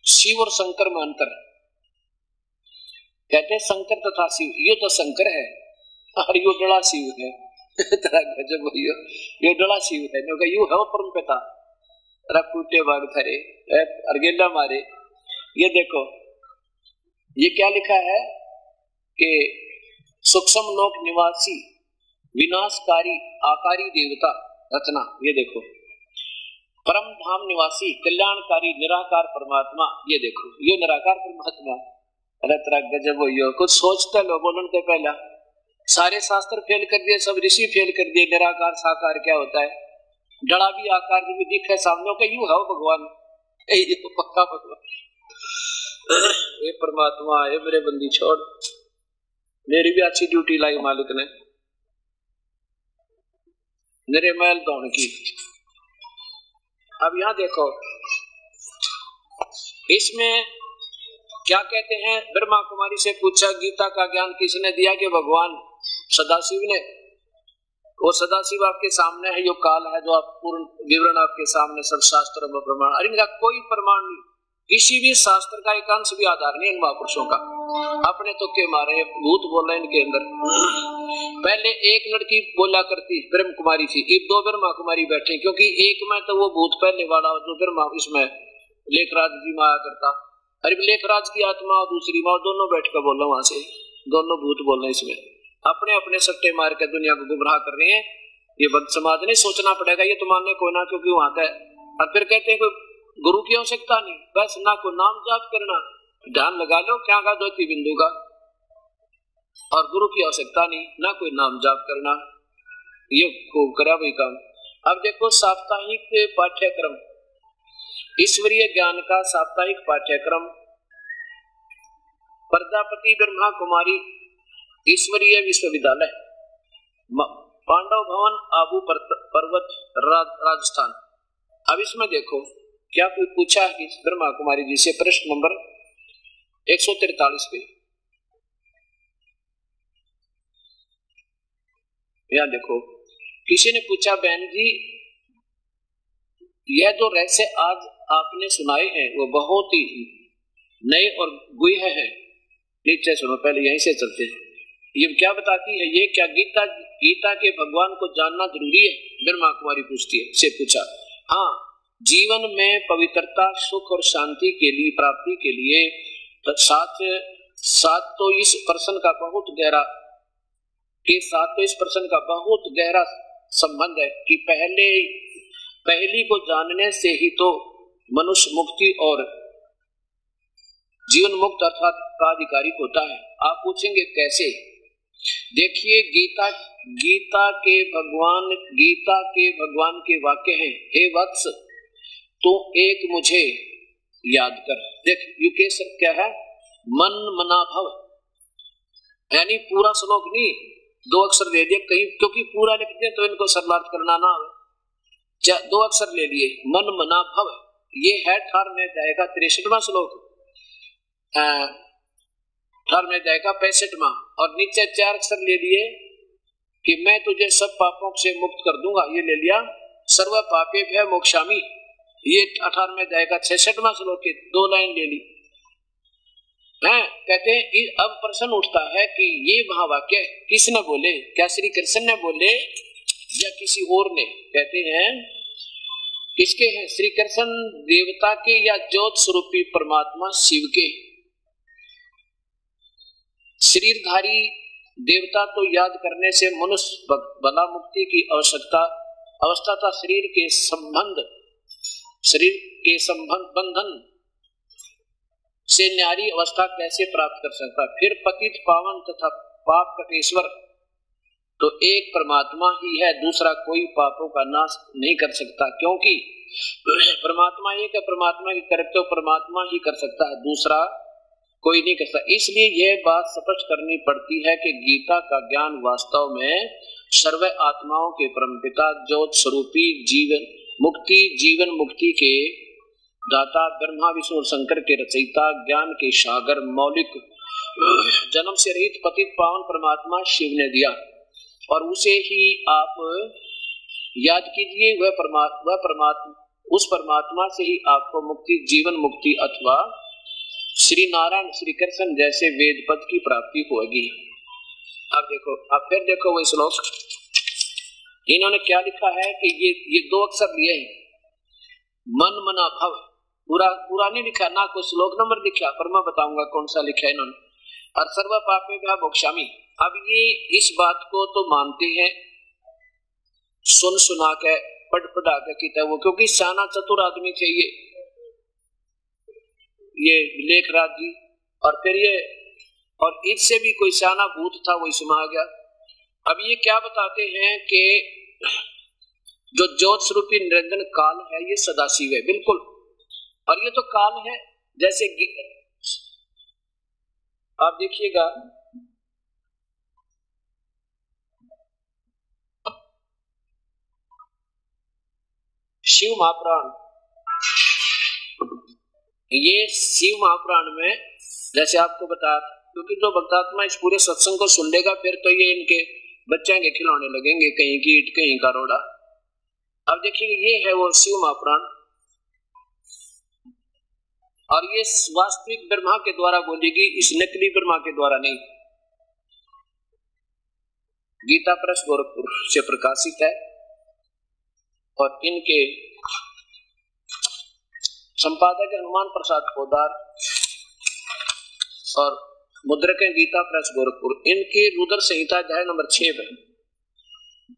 Speaker 1: शिव और शंकर में अंतर। कहते हैं शंकर तथा शिव, ये तो शंकर है और यो डला शिव है। गजब, यो डला शिव है, यू है परम पिता, टूटे भाग थरे अर्गेला मारे। ये देखो, ये क्या लिखा है कि सूक्ष्म लोक निवासी विनाशकारी आकारी देवता रचना। ये देखो, परम धाम निवासी कल्याणकारी निराकार परमात्मा। ये देखो, ये निराकार परमात्मा। अरे तेरा गजब हो, यो कुछ सोचते लो बोलन के पहला। सारे शास्त्र फेल कर दिए, सब ऋषि फेल कर दिए। निराकार साकार क्या होता है? डड़ा भी आकार भी दिखे सामने का, यू है भगवान, ये तो पक्का भगवान। ये परमात्मा, ये मेरे बंदी छोड़, मेरी भी अच्छी ड्यूटी लाई मालिक ने, मेरे मैल दौड़ की। अब यहाँ देखो, इसमें क्या कहते हैं? ब्रह्मा कुमारी से पूछा गीता का ज्ञान किसने दिया? कि भगवान सदाशिव ने। वो सदाशिव आपके सामने है, यो काल है जो आप पूर्ण विवरण आपके सामने सब शास्त्रों में प्रमाण। अरे इनका कोई प्रमाण नहीं, किसी भी शास्त्र का एक अंश भी आधार नहीं इन महापुरुषों का। अपने तुक्के मारे, भूत बोल रहे इनके अंदर। पहले एक लड़की बोला करती ब्रह्म कुमारी थी, अब 2 ब्रह्मा कुमारी बैठे, क्योंकि एक में तो वो भूत पहले वाला जो ब्रह्मा, इसमें लेखराज जी में आया करता। अरे लेखराज की आत्मा और दूसरी माँ दोनों बैठ कर बोल रहे, वहां से दोनों भूत बोल रहे। इसमें अपने अपने सट्टे मार के दुनिया को गुमराह कर रहे हैं। ये भक्त समाज ने सोचना पड़ेगा, ये तो मानने को ना, क्योंकि वहां का। और फिर कहते हैं कोई गुरु की आवश्यकता नहीं, बस ना को नाम जाप करना, ध्यान लगा लो क्या का द्वितीय बिंदु का, और गुरु की आवश्यकता नहीं, ना कोई नाम जाप करना, ये को करा वही काम। अब देखो साप्ताहिक पाठ्यक्रम, ईश्वरीय ज्ञान का साप्ताहिक पाठ्यक्रम, प्रजापति ब्रह्मा कुमारी ईश्वरीय विश्वविद्यालय, पांडव भवन, आबू पर्वत, राजस्थान। अब इसमें देखो क्या कोई पूछा है ब्रह्मा कुमारी जी से, प्रश्न नंबर 143 पे। यहां देखो किसी ने पूछा, बहन जी यह जो रहस्य आज आपने सुनाए हैं वो बहुत ही नए और गुह्य हैं। नीचे सुनो, पहले यहीं से चलते हैं। ये क्या बताती है, ये क्या गीता के भगवान को जानना जरूरी है? ब्रह्मा कुमारी पूछती है, से पूछा। हाँ, जीवन में पवित्रता, सुख और शांति के लिए, प्राप्ति के लिए साथ तो इस प्रश्न का बहुत गहरा बहुत गहरा संबंध है कि पहली को जानने से ही तो मनुष्य मुक्ति और जीवन मुक्त अर्थात का अधिकारी होता है। आप पूछेंगे कैसे? देखिए गीता के भगवान के वाक्य हैं, हे वत्स तो एक मुझे याद कर। देख युकेश क्या है, मन मना भव, यानी पूरा श्लोक नहीं, 2 अक्षर ले लिए कहीं, क्योंकि पूरा लिखते हैं तो इनको शब्दार्थ करना ना हो, 2 अक्षर ले लिए, मन मना भव। ये है 18 अध्याय 63वां श्लोक, 18 अध्याय 65वां, और नीचे 4 अक्षर ले लिए कि मैं तुझे सब पापों से मुक्त कर दूंगा, ये ले लिया, सर्व पापेभ्यः मोक्षामि, ये 18 अध्याय 66वां श्लोक के 2 लाइन ले ली है। कहते हैं अब प्रश्न उठता है कि ये महावाक्य किसने बोले, क्या श्री कृष्ण ने बोले या किसी और ने? कहते हैं किसके हैं? श्री कृष्ण देवता के या ज्योत स्वरूपी परमात्मा शिव के? शरीरधारी देवता तो याद करने से मनुष्य बला मुक्ति की अवस्था था। शरीर के बंधन से न्यारी अवस्था कैसे प्राप्त कर सकता? फिर पतित पावन तथा पाप कटेश्वर तो एक परमात्मा ही है, दूसरा कोई पापों का नाश नहीं कर सकता, क्योंकि परमात्मा एक है, परमात्मा की कर्तव्य परमात्मा ही कर सकता है, दूसरा कोई नहीं कर सकता। इसलिए यह बात स्पष्ट करनी पड़ती है कि गीता का ज्ञान वास्तव में सर्व आत्माओं के परमपिता ज्योत स्वरूपी जीवन मुक्ति के दाता ब्रह्मा विष्णु और शंकर के रचयिता ज्ञान के सागर मौलिक जन्म से रहित पतित पावन परमात्मा शिव ने दिया, और उसे ही आप याद कीजिए। उस परमात्मा से ही आपको मुक्ति, जीवन मुक्ति अथवा श्री नारायण श्री कृष्ण जैसे वेद पद की प्राप्ति होगी। अब फिर देखो वही श्लोक, इन्होंने क्या लिखा है कि ये 2 अक्षर लिए हैं, मन मना भव, पूरा नहीं लिखा, ना कोई श्लोक नंबर लिखा, पर मैं बताऊंगा कौन सा लिखा है इन्होंने, और सर्व पापेभ्यः मोक्षामि। अब ये इस बात को तो मानते हैं सुना के पढ़ा के किताब वो, क्योंकि साना चतुर आदमी थे ये लेखराज जी, और फिर ये और इससे भी कोई साना भूत था वही सुना गया। अब ये क्या बताते हैं कि जो ज्योत स्वरूपी निरंजन काल है ये सदाशिव है, बिल्कुल, और ये तो काल है जैसे आप देखिएगा शिव महापुराण, ये शिव महापुराण में जैसे आपको बताया, क्योंकि जो भक्तात्मा इस पूरे सत्संग को सुन लेगा फिर तो ये इनके बच्चे के खिलौने लगेंगे, कहीं की ईट कहीं का रोड़ा। अब देखिए ये है वो शिव महापुराण, और ये वास्तविक ब्रह्मा के द्वारा बोलेगी, इस नकली ब्रह्मा के द्वारा नहीं। गीता प्रेस गोरखपुर से प्रकाशित है और इनके संपादक हनुमान प्रसाद पोदार और मुद्रक है गीता प्रेस गोरखपुर। इनके रुद्र संहिता अध्याय नंबर 6 में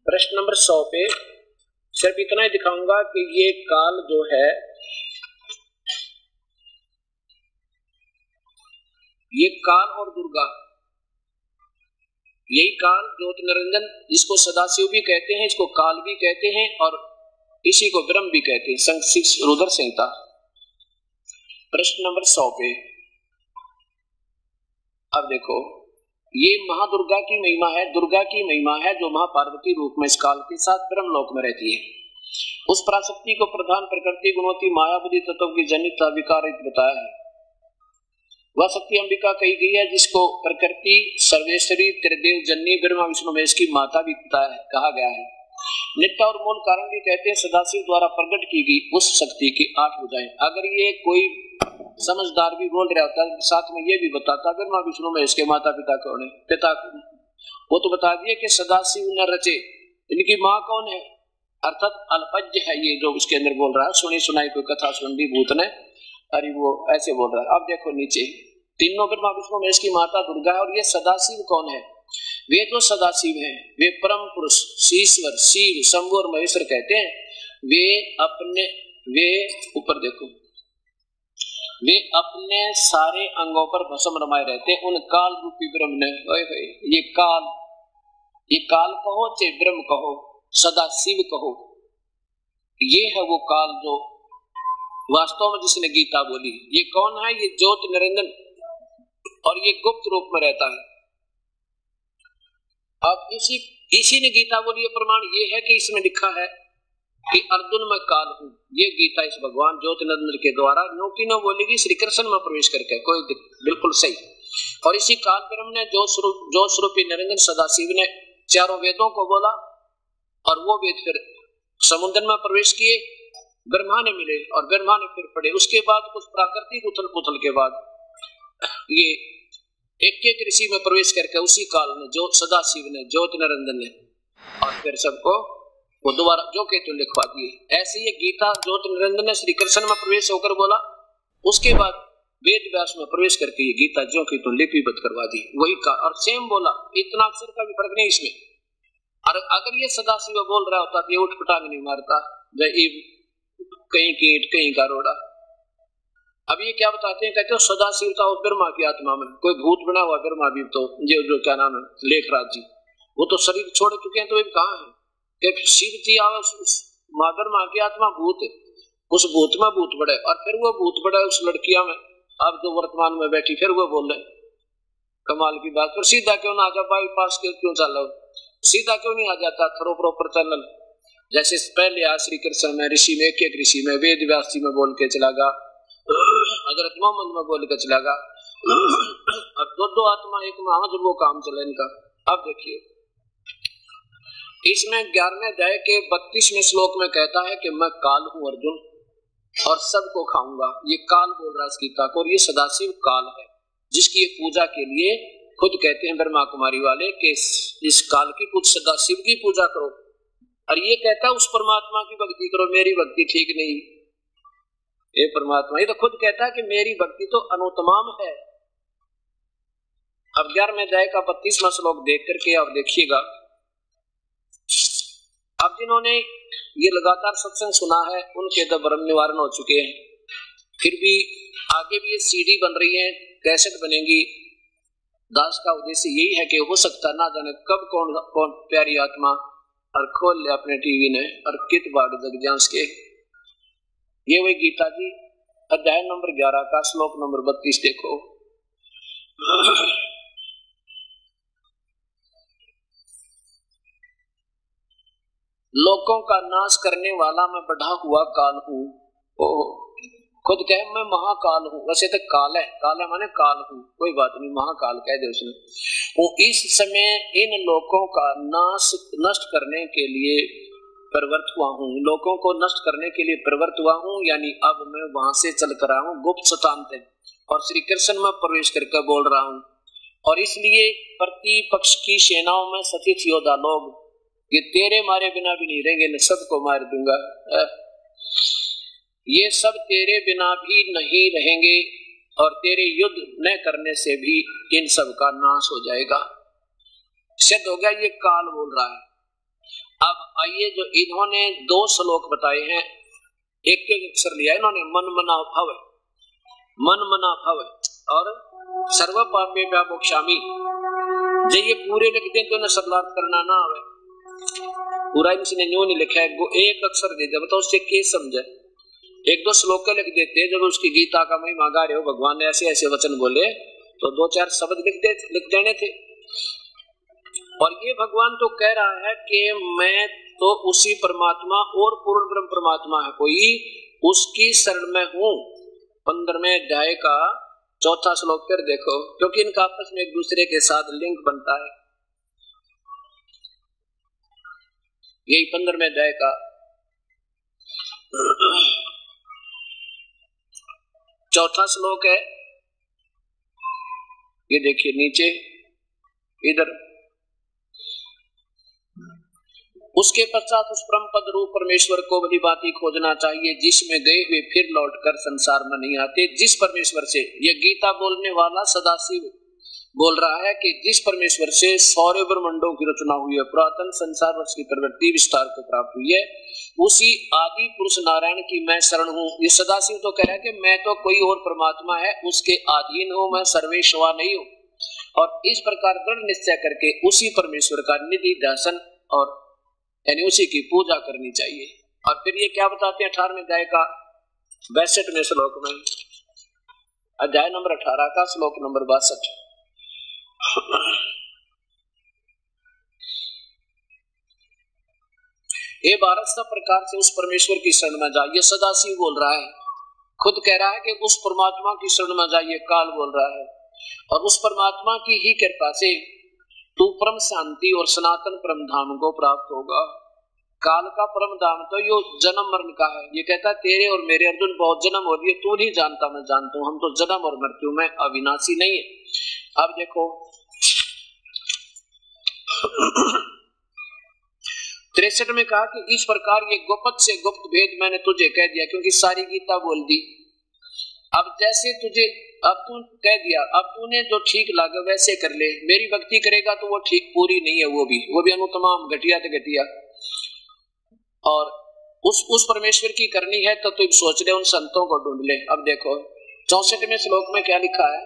Speaker 1: प्रश्न नंबर 100 पे सिर्फ इतना ही दिखाऊंगा कि ये काल जो है, ये काल और दुर्गा, यही काल ज्योति निरंजन, जिसको सदाशिव भी कहते हैं, इसको काल भी कहते हैं और इसी को ब्रह्म भी कहते हैं। संक्षिप्त रुद्र संहिता प्रश्न नंबर 100 पे अब देखो, ये महादुर्गा की महिमा है, दुर्गा की महिमा है, जो महापार्वती रूप में इस काल के साथ ब्रह्मलोक में रहती है। उस पराशक्ति को प्रधान प्रकृति गुणवती मायावती तत्व की जनित विकारित बताया है। वह शक्ति अंबिका कही गई है, जिसको प्रकृति सर्वेश्वरी त्रिदेव जननी ब्रह्मा विष्णु महेश की माता भी कहा गया है। नित्य और मूल कारण भी कहते हैं सदाशिव द्वारा प्रकट की गई उस शक्ति की 8 भुजाएं। अगर ये कोई समझदार भी बोल रहा होता है, साथ में ये भी बताता ब्रह्मा विष्णु महेश के माता पिता कौन है, पिता वो तो बता दिए कि सदाशिव न रचे, इनकी माँ कौन है, अर्थात अल्पज्ञ है ये जो उसके अंदर बोल रहा है। सुनी सुनाई कोई कथा सुन दी भूत ने, अरे वो ऐसे बोल रहा है। अब देखो नीचे, तीनों ब्रह्मा विष्णु महेश की माता दुर्गा है। और ये सदाशिव कौन है? वे जो सदाशिव हैं वे परम पुरुष ईश्वर शिव शंभु और महेश्वर कहते हैं। वे ऊपर देखो, वे अपने सारे अंगों पर भस्म रमाए रहते हैं उन काल रूपी ब्रह्म ने। ये काल कहो चाहे ब्रह्म कहो, सदाशिव कहो, ये है वो काल जो वास्तव में जिसने गीता बोली। ये कौन है? ये ज्योति निरंजन, और ये गुप्त रूप में रहता है। अब इसी ने गीता बोली। ये प्रमाण ये है कि इसमें लिखा है कि अर्जुन मैं काल हूं। ये गीता इस भगवान ज्योति निरंजन के द्वारा नो की नो बोलेगी श्री कृष्ण में प्रवेश करके, कोई बिल्कुल सही। और इसी काल ब्रह्म ने जो स्वरूपी निरंजन सदाशिव ने चारों वेदों को बोला, और वो वेद फिर समुद्र में प्रवेश किए, ब्रह्मा ने मिले और ब्रह्मा ने फिर पढ़े। उसके बाद कुछ प्राकृतिक उथल पुथल के बाद ये एक ऋषि में प्रवेश करके उसी काल में जो सदाशिव ने ज्योति निरंजन ने, और फिर सबको वो दोबारा जो कहते लिखवा दिए। ऐसे ये गीता ज्योति निरंजन ने श्री कृष्ण में प्रवेश होकर बोला, उसके बाद वेद व्यास में प्रवेश करके ये गीता जो की तो लिपिबद्ध करवा दी वही का, और सेम बोला। इतना अक्षर का भी फर्क नहीं इसमें। और अगर ये सदाशिव बोल रहा होता तो ये उठपटांग नहीं मारता, कहीं कीट कहीं का रोड़ा। अब ये क्या बताते हैं? कहते हो सदाशिव था उस ब्रह्मा की आत्मा में कोई भूत बना हुआ। ब्रह्मा भी तो जो क्या नाम है लेखराज जी, वो तो शरीर छोड़ चुके हैं, तो वे कहाँ है? शिव जी आवे माँ ब्रह्मा की आत्मा भूत, उस भूत में भूत बढ़े, और फिर वो भूत बढ़े उस लड़किया में, अब जो वर्तमान में बैठी फिर वो बोल रहे कमाल की बात। पर सीधा क्यों ना आ जा, बाईपास क्यों चल, सीधा क्यों नहीं आ जाता? थोड़ा प्रॉपर चलन जैसे पहले आ श्री कृष्ण में ऋषि में एक ऋषि में वेद व्यास जी में बोल के चला गा, हजरत मोहम्मद में बोल के चला गा। अब दो आत्मा एक में जब वो काम चले इनका। अब देखिए इसमें 11वें अध्याय के 32वें श्लोक में कहता है कि मैं काल हूं अर्जुन और सबको खाऊंगा। ये काल बोल रहा है गीता को, और ये सदाशिव काल है जिसकी पूजा के लिए खुद कहते हैं ब्रह्मा कुमारी वाले कि इस काल की पूजा, सदाशिव की पूजा करो। और ये कहता है उस परमात्मा की भक्ति करो, मेरी भक्ति ठीक नहीं। ये परमात्मा ये तो खुद कहता है कि मेरी भक्ति तो अनुत्तम है। अब 11वें अध्याय का 32वां श्लोक देख करके आप देखिएगा। अब जिन्होंने ये लगातार सत्संग सुना है उनके तो भ्रम निवारण हो चुके हैं, फिर भी आगे भी ये सीडी बन रही है, कैसेट बनेगी। दास का उद्देश्य यही है कि हो सकता ना जाने कब कौन प्यारी आत्मा और खोल ले अपने टीवी ने और कित बाड़ जग जांच के। ये वही गीता जी अध्याय नंबर 11 का श्लोक नंबर 32 देखो। लोगों का नाश करने वाला मैं बढ़ा हुआ काल हूँ। खुद कहे मैं महाकाल हूँ, वैसे तो काल है माने काल हूँ, कोई बात नहीं, महाकाल कह दे उसने। वो इस समय इन लोगों का नाश नष्ट करने के लिए प्रवृत्त हुआ हूँ, लोगों को नष्ट करने के लिए प्रवृत्त हुआ हूँ, यानी अब मैं वहां से चल कर आया हूँ गुप्त सतांत और श्री कृष्ण में प्रवेश करके बोल रहा हूँ। और इसलिए प्रतिपक्ष की सेनाओं में सतीथ योद्धा लोग ये तेरे मारे बिना भी नहीं रहेंगे, न सबको मार दूंगा, ये सब तेरे बिना भी नहीं रहेंगे और तेरे युद्ध न करने से भी इन सब का नाश हो जाएगा। सिद्ध हो गया, ये काल बोल रहा है। अब आइए, जो इन्होंने 2 श्लोक बताए हैं, एक एक अक्षर लिया इन्होंने, मन मना भव, मन मना भव और सर्व पापे व्यामोक्षामि। जो ये पूरे लिख दे तो न शब्दार्थ करना ना आवे, पूरा इसने न्यू नहीं लिखा है, एक अक्षर दे दे, बताओ उससे क्या समझे। 1-2 श्लोक लिख देते, जब उसकी गीता का महिमा गा रहे हो, भगवान ने ऐसे ऐसे वचन बोले, तो 2-4 शब्द लिख देने थे। और ये भगवान तो कह रहा है कि मैं तो उसी परमात्मा और पूर्ण ब्रह्म परमात्मा है कोई, उसकी शरण में हूं। 15वें अध्याय का 4था श्लोक फिर देखो, क्योंकि इनका आपस में एक दूसरे के साथ लिंक बनता है। यही 15वें अध्याय का 4था श्लोक है। ये देखिए नीचे इधर, उसके पश्चात उस परम पद रूप परमेश्वर को भली भांति खोजना चाहिए, जिसमें गए हुए फिर लौटकर संसार में नहीं आते। जिस परमेश्वर से, ये गीता बोलने वाला सदाशिव बोल रहा है कि जिस परमेश्वर से सौर्य ब्रह्मांडों की रचना हुई है, पुरातन संसार वर्ष की प्रवृत्ति विस्तार को प्राप्त हुई है, उसी आदि पुरुष नारायण की मैं शरण हूँ। ये सदाशिव तो कह रहा है कि मैं तो कोई और परमात्मा है उसके अधीन हूँ, मैं सर्वेश्वर नहीं हूँ। और इस प्रकार दृढ़ निश्चय करके उसी परमेश्वर का निधि दर्शन और यानी उसी की पूजा करनी चाहिए। और फिर ये क्या बताते हैं 18वें अध्याय का 62वें श्लोक में, अध्याय नंबर 18 का श्लोक नंबर 62, ये 12 प्रकार से उस परमेश्वर की शरण में जाइए, सदाशिव बोल रहा है, खुद कह रहा है कि उस परमात्मा की शरण में जाइए, काल बोल रहा है। और उस परमात्मा की ही कृपा से तू परम शांति और सनातन परम धाम को प्राप्त होगा। काल का परम धाम तो यो जन्म मरण का है। ये कहता है तेरे और मेरे अर्जुन बहुत जन्म हो रही है, तू नहीं जानता मैं जानता हूं, हम तो जन्म और मृत्यु में अविनाशी नहीं है। अब देखो 63 में कहा कि इस प्रकार ये गुप्त से गुप्त भेद मैंने तुझे कह दिया, क्योंकि सारी गीता बोल दी। अब जैसे तुझे अब तू कह दिया, अब तूने जो ठीक लगा वैसे कर ले। मेरी भक्ति करेगा तो वो ठीक पूरी नहीं है, वो भी अनुतमाम घटिया तो घटिया। और उस परमेश्वर की करनी है तो तू सोच ले, उन संतों को ढूंढ ले। अब देखो 64वें श्लोक में क्या लिखा है,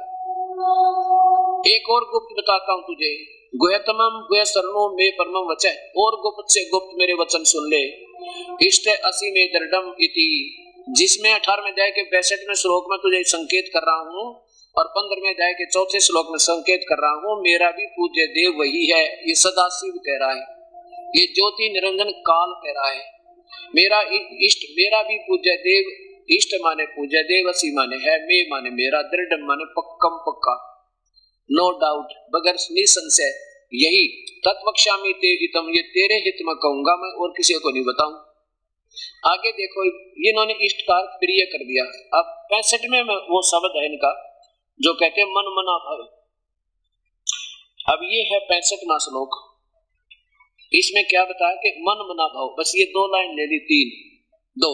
Speaker 1: एक और गुप्त बताता हूं तुझे, गुह्यतमम गुह्य शरणों में परमम वचः, और गुप्त से गुप्त मेरे वचन सुन ले। इष्ट असी में दृढ़म इति, जिसमें 18वें अध्याय के 62वें श्लोक में तुझे संकेत कर रहा हूँ और 15वें अध्याय के 4थे श्लोक में संकेत कर रहा हूँ, मेरा भी पूज्य देव वही है। ये सदाशिव कह रहा है, ये ज्योति निरंजन काल कह रहा है, मेरा इष्ट, मेरा भी पूज्य देव। इष्ट माने पूज्य देव, असी माने है, मे माने मेरा, दृढ़ माने पक्कम पक्का, नो डाउट, बगैर निसंशय। यही तत्वक्षामि ते हितम, ये तेरे हित में कहूंगा मैं और किसी को नहीं बताऊं। आगे देखो, ये इन्होंने इष्ट का प्रिय कर दिया। अब 65 में वो शब्द है इनका जो कहते हैं मन मना भव। अब ये है 65वां श्लोक, इसमें क्या बताया कि मन मना भव, बस ये 2 लाइन ले ली, 2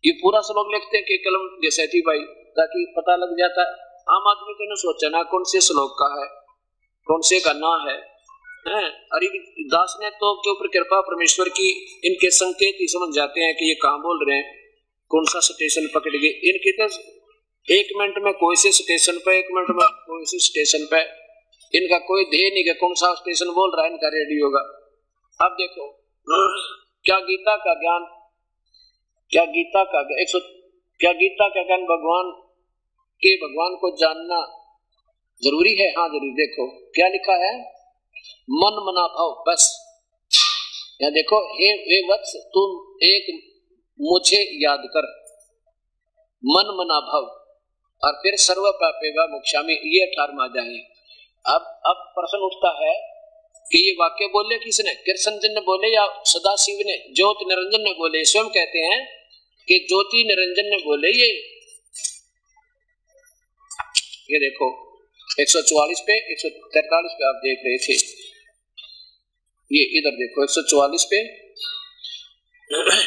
Speaker 1: ये पूरा श्लोक लिखते हैं कि कलम जैसे भाई, ताकि पता लग जाता है। आम आदमी को सोचा ना कौन से श्लोक का है, कौन से का ना है। अरे दास ने तो के ऊपर कृपा परमेश्वर की, इनके संकेत ही समझ जाते हैं कि ये कहाँ बोल रहे हैं, कौन सा स्टेशन पकड़ गए। इनके तो 1 मिनट में कोई से स्टेशन पे, 1 मिनट में कोई से स्टेशन पे, इनका कोई ध्येय नहीं कि कौन सा स्टेशन बोल रहा है इनका रेडियो का। अब देखो क्या गीता का ज्ञान, क्या गीता का ज्ञान भगवान को जानना जरूरी है। हाँ जरूर, देखो क्या लिखा है, मन मना भाव। बस यहाँ देखो, हे वत्स तुम एक मुझे याद कर, मन मना भाव, और फिर सर्व पापेभ्यो मोक्षामि, ये 18वां अध्याय है। अब प्रश्न उठता है कि ये वाक्य बोले किसने? कृष्ण जी ने बोले या सदाशिव ने? ज्योति निरंजन ने बोले। स्वयं कहते हैं कि ज्योति निरंजन ने बोले। ये देखो 144 पे 143 पे आप देख रहे थे, ये इधर देखो 144 पे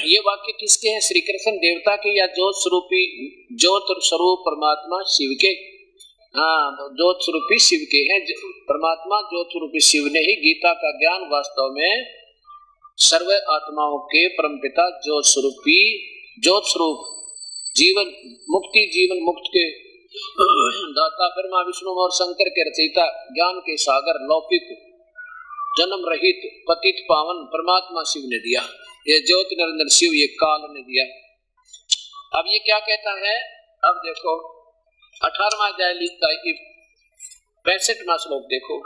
Speaker 1: ये वाक्य किसके हैं? श्री कृष्ण देवता के या ज्योत स्वरूपी ज्योत स्वरूप परमात्मा शिव के? हाँ, ज्योत स्वरूपी शिव के हैं। परमात्मा ज्योत स्वरूपी शिव ने ही गीता का ज्ञान वास्तव में सर्व आत्माओं के परमपिता ज्योत स्वरूपी ज्योत स्वरूप जीवन मुक्ति जीवन मुक्त के दाता ब्रह्मा विष्णु और शंकर के रचयिता ज्ञान के सागर लौकिक जन्म रहित पतित पावन परमात्मा शिव ने दिया। ये ज्योति निरंजन शिव ये काल ने दिया। अब ये क्या कहता है? अब देखो 18वां अध्याय लिखता है 65वां श्लोक देखो,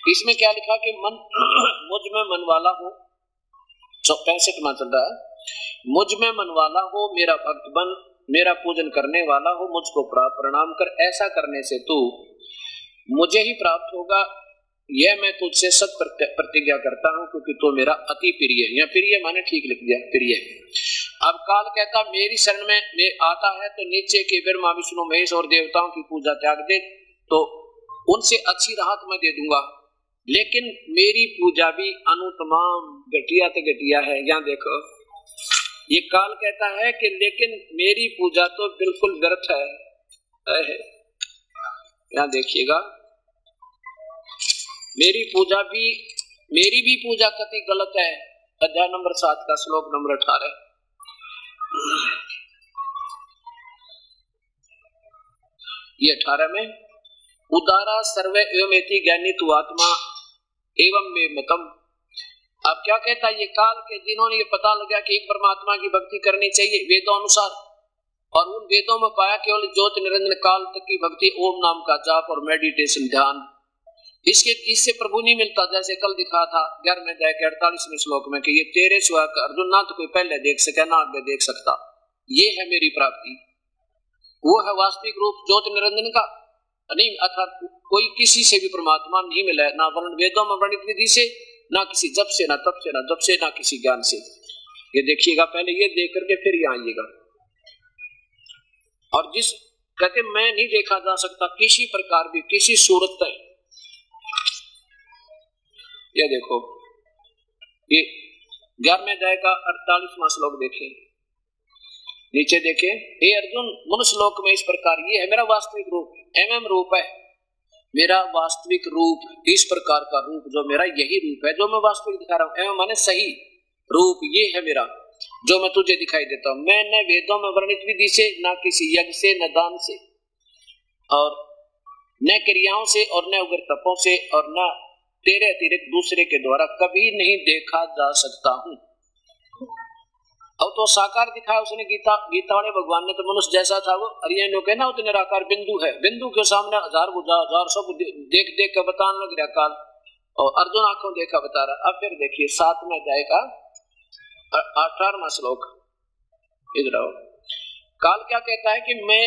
Speaker 1: इसमें क्या लिखा कि मन मुझ में मन वाला हो, 65वां चल रहा है, मुझ में मन वाला हो मेरा भक्त बन, मेरा पूजन करने वाला हो, मुझको प्रणाम कर, ऐसा करने से तू मुझे ही प्राप्त होगा, यह मैं तुझसे सत प्रतिज्ञा करता हूं, क्योंकि तू मेरा अति प्रिय है। या प्रिय माने ठीक लिख दिया, प्रिय। अब काल कहता मेरी शरण में आता है तो नीचे के ब्रह्मा विष्णु महेश और देवताओं की पूजा त्याग दे, तो उनसे अच्छी राहत मैं दे दूंगा, लेकिन मेरी पूजा भी अनुतमाम घटिया तो घटिया है। यहाँ देखो ये काल कहता है कि लेकिन मेरी पूजा तो बिल्कुल व्यर्थ है। यहाँ देखिएगा मेरी भी पूजा कति गलत है। अध्याय नंबर 7 का श्लोक नंबर 18, ये 18 में उदारा सर्वे एवमेति ज्ञानी तु आत्मा एवं मे मतम। अब क्या कहता है ये काल के जिन्होंने ये पता लगा कि एक परमात्मा की भक्ति करनी चाहिए वेदों अनुसार, और उन वेदों में पाया केवल ज्योति निरंजन काल तक की भक्ति, ओम नाम का जाप और मेडिटेशन ध्यान, इससे प्रभु नहीं मिलता। जैसे कल दिखा था 11वें अध्याय के 48वें श्लोक में कि ये तेरे सिवा अर्जुन ना तो कोई पहले देख सके ना आगे देख सकता, ये है मेरी प्राप्ति। वो है वास्तविक रूप ज्योति निरंजन का नहीं, अर्थात कोई किसी से भी परमात्मा नहीं मिला है, ना वर्ण वेदों में वर्णित विधि से, ना किसी जप से, ना तप से, ना जप से, ना किसी ज्ञान से। ये देखिएगा, पहले ये देख करके फिर यहाँ आइएगा। और जिस कहते मैं नहीं देखा जा सकता किसी प्रकार भी किसी सूरत तक, ये देखो ये 11वें अध्याय का 48वां श्लोक देखें, नीचे देखें, हे अर्जुन मनुष्य लोक में इस प्रकार ये है मेरा वास्तविक रूप, एवं रूप है मेरा वास्तविक रूप, इस प्रकार का रूप जो मेरा यही रूप है जो मैं वास्तविक दिखा रहा हूं। एवं माने सही रूप, ये है मेरा जो मैं तुझे दिखाई देता हूं। मैं न वेदों में वर्णित विधि से, न किसी यज्ञ से, न दान से, और न क्रियाओं से, और न उग्र तपों से, और न तेरे अतिरिक्त दूसरे के द्वारा कभी नहीं देखा जा सकता हूं। अब तो साकार दिखाया उसने गीता वाले भगवान ने, तो मनुष्य जैसा था वो हरियाणा के ना, उतने निराकार बिंदु है, बिंदु के सामने हजार बुझा हजार सब देख देख कर बताने लग रहा काल, और अर्जुन आंखों देखा बता रहा। अब फिर देखिए 7वें अध्याय का 18वां श्लोक, इधर आओ। काल क्या कहता है कि मैं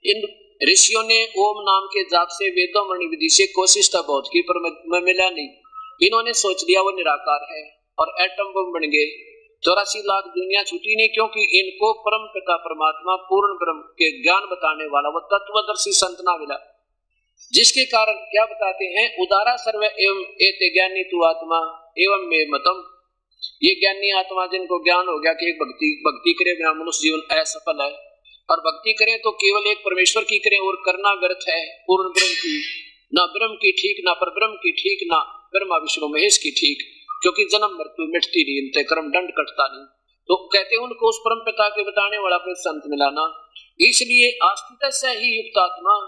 Speaker 1: इन ऋषियों ने ओम नाम के जाप से वेदों मणि विधि से कोशिश तो बहुत की, पर मैं मिला नहीं। इन्होंने सोच लिया वो निराकार है और एटम बम बन गए, 84 लाख दुनिया छूटी नहीं, क्योंकि इनको परम पिता परमात्मा पूर्ण ब्रह्म के ज्ञान बताने वाला वो तत्वदर्शी संत ना मिला, जिसके कारण क्या बताते हैं, उदारा सर्व एवं एते ज्ञानी तु आत्मा एवं मे मतम। ये ज्ञानी आत्मा जिनको ज्ञान हो गया कि एक भक्ति करे बिना मनुष्य जीवन असफल है, और भक्ति करें तो केवल एक परमेश्वर की करें और करना व्यर्थ है, पूर्ण ब्रह्म की, ना ब्रह्म की ठीक, ना पर ब्रह्म की ठीक, ना ब्रह्मा विष्णु महेश की ठीक, क्योंकि जन्म मृत्यु मिटती नहीं, इनते कर्म दंड कटता नहीं। तो कहते हैं उनको उस परम पिता के बताने वाला कोई संत मिलाना, इसलिए आस्तिक से ही युक्त आत्मा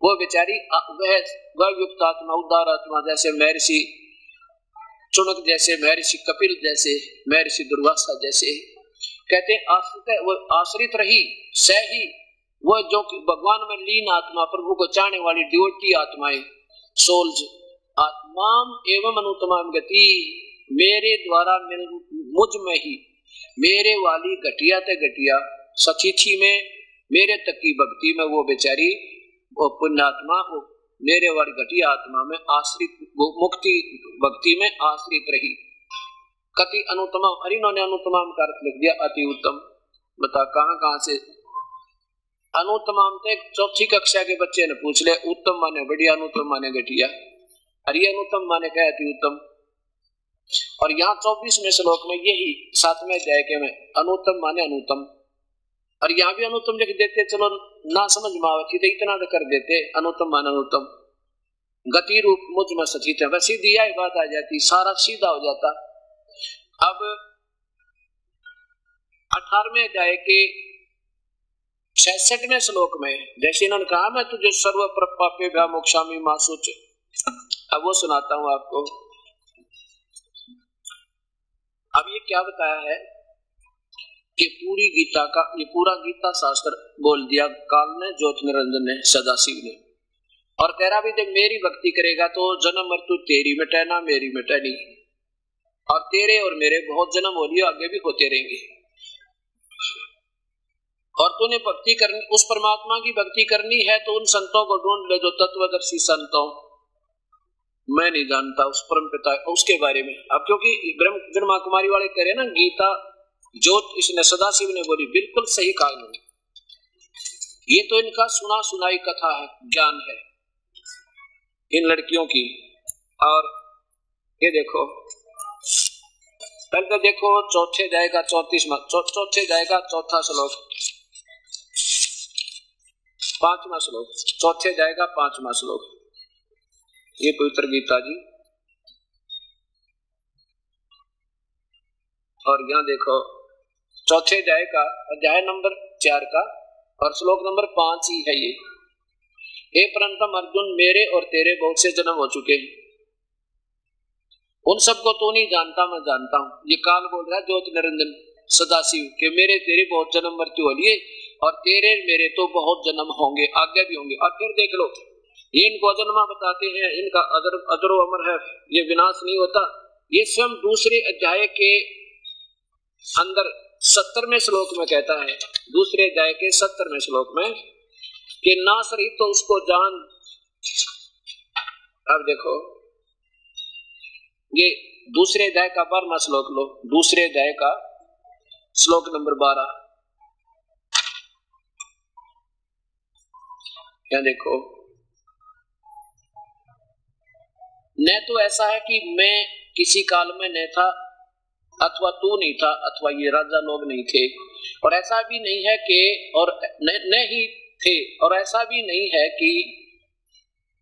Speaker 1: वो बेचारी वह युक्त आत्मा उदार आत्मा, जैसे महर्षि चुनक जैसे, महर्षि कपिल जैसे, महर्षि दुर्वासा जैसे, कहते हैं आश्रित वो आश्रित रही सही वो जो भगवान में लीन आत्मा, प्रभु को चाहने वाली डिवोटी आत्माएं, सोल्स, आत्माम एवं अनुतमाम गति, मेरे द्वारा मुझ में ही मेरे वाली घटिया ते घटिया सचिथी में मेरे तक की भक्ति में वो बेचारी वो पुण्यात्मा वो मेरे वाली घटिया आत्मा में आश्रित वो मुक्ति भक्ति में आश्रित रही। कति अनुत्तम, और इन्होंने अनुत्तम का अर्थ लिख दिया अति उत्तम। बता कहां से अनुत्तम? तो चौथी कक्षा के बच्चे ने पूछ ले, उत्तम माने बढ़िया, अनुत्तम माने घटिया, और ये अनुत्तम माने क्या अति उत्तम। और यहाँ 24वें श्लोक में यही 7वें अध्याय के में अनुत्तम माने अनुत्तम, और यहाँ भी अनुत्तम लिख देते, चलो ना समझ में आवती तो इतना कर देते अनुत्तम माने अनुत्तम। गति रूप मुझ में स्थित है, बस सीधी यही बात आ जाती, सारा सीधा हो जाता। अब 18वें अध्याय के 66वें श्लोक में जैसे इन्होंने कहा मैं तुझे सर्व पापे भ्या मोक्षामि मां सोच, अब वो सुनाता हूं आपको। अब ये क्या बताया है कि पूरी गीता का, ये पूरा गीता शास्त्र बोल दिया काल ने, ज्योति निरंजन ने, सदाशिव ने, और कह रहा भी जब मेरी भक्ति करेगा तो जन्म मृत्यु तेरी मिटे ना मेरी मिटे नहीं, और तेरे और मेरे बहुत जन्म हो लिए, आगे भी होते रहेंगे। और तूने भक्ति करनी, उस परमात्मा की भक्ति करनी है तो उन संतों को ढूंढ ले जो तत्वदर्शी संतों, मैं नहीं जानता उस परम पिता उसके बारे में। अब क्योंकि ब्रह्मा कुमारी वाले कह रहे ना गीता जो इसने सदाशिव ने बोली, बिल्कुल सही कहा इन्होंने, ये तो इनका सुना सुनाई कथा है, ज्ञान है इन लड़कियों की। और ये देखो पहले देखो चौथे अध्याय का 34वां श्लोक, 5वां श्लोक, चौथे अध्याय का 5वां श्लोक, ये पवित्र गीता जी। और यहाँ देखो चौथे अध्याय का, अध्याय नंबर 4 का और श्लोक नंबर 5 ही है ये। हे परंतम अर्जुन, मेरे और तेरे बहुत से जन्म हो चुके हैं, उन सबको तो नहीं जानता, मैं जानता हूं। ये काल बोल रहा है ज्योति निरंजन सदाशिव के मेरे तेरे बहुत जन्म मृत्यु हो लिए, और तेरे मेरे तो बहुत जन्म होंगे, आगे भी होंगे। और फिर देख लो ये इनको अजन्मा बताते हैं, इनका अजरो अमर है, ये विनाश नहीं होता। ये स्वयं दूसरे अध्याय के अंदर 70वें श्लोक में कहता है, दूसरे अध्याय के 70वें श्लोक में कि नाश रही तो उसको जान। अब देखो ये दूसरे अध्याय का 12वां श्लोक लो, दूसरे अध्याय का श्लोक नंबर 12, क्या देखो, न तो ऐसा है कि मैं किसी काल में न था, अथवा तू नहीं था, अथवा ये राजा लोग नहीं थे, और ऐसा भी नहीं है कि और न ही थे, और ऐसा भी नहीं है कि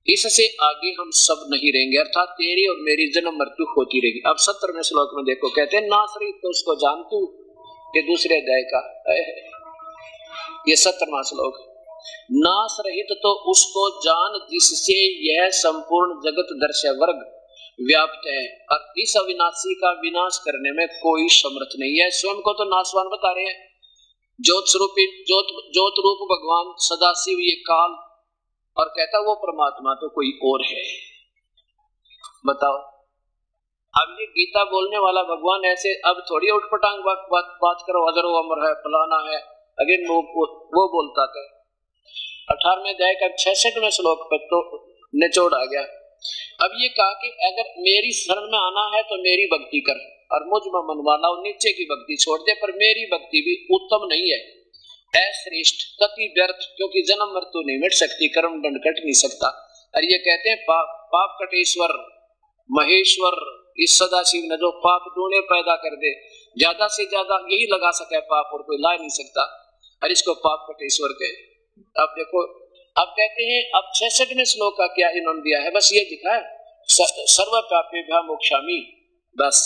Speaker 1: इससे आगे हम सब नहीं रहेंगे, अर्थात तेरी और मेरी जन्म मृत्यु होती रहेगी। अब 70वें श्लोक में देखो कहते हैं नाश रही तो उसको जान तू, ये दूसरे अध्याय का ये 70वां श्लोक, नाश रहित तो उसको जान जिससे यह संपूर्ण जगत दर्शय वर्ग व्याप्त है, और इस अविनाशी का विनाश करने में कोई समर्थ नहीं है। स्वयं को तो नाशवान बता रहे हैं, ज्योत रूप भगवान सदाशिव ये काल, और कहता वो परमात्मा तो कोई और है। बताओ अब ये गीता बोलने वाला भगवान ऐसे अब थोड़ी उठपटांग बात करो, अजरो अमर है, फलाना है, अगेन वो बोलता था। 18वें अध्याय का 66वें श्लोक पर तो निचोड़ आ गया। अब ये कहा कि अगर मेरी शरण में आना है तो मेरी भक्ति कर, और मुझ में मन वाला नीचे की भक्ति छोड़ दे, पर मेरी भक्ति भी उत्तम नहीं है, श्रेष्ठ कति व्यर्थ, क्योंकि जन्म मृत्यु नहीं मिट सकती, कर्म दंड कट नहीं सकता। और ये कहते हैं पाप कटेश्वर महेश्वर, इस सदाशिव ने जो पाप दूने पैदा कर दे, ज्यादा से ज्यादा यही लगा सके पाप, और कोई ला नहीं सकता, और इसको पाप कटेश्वर कहे। अब देखो अब कहते हैं, अब 66वें श्लोक का क्या इन्होंने दिया है, बस ये लिखा है सर्व पापेभ्यः मोक्षामि, बस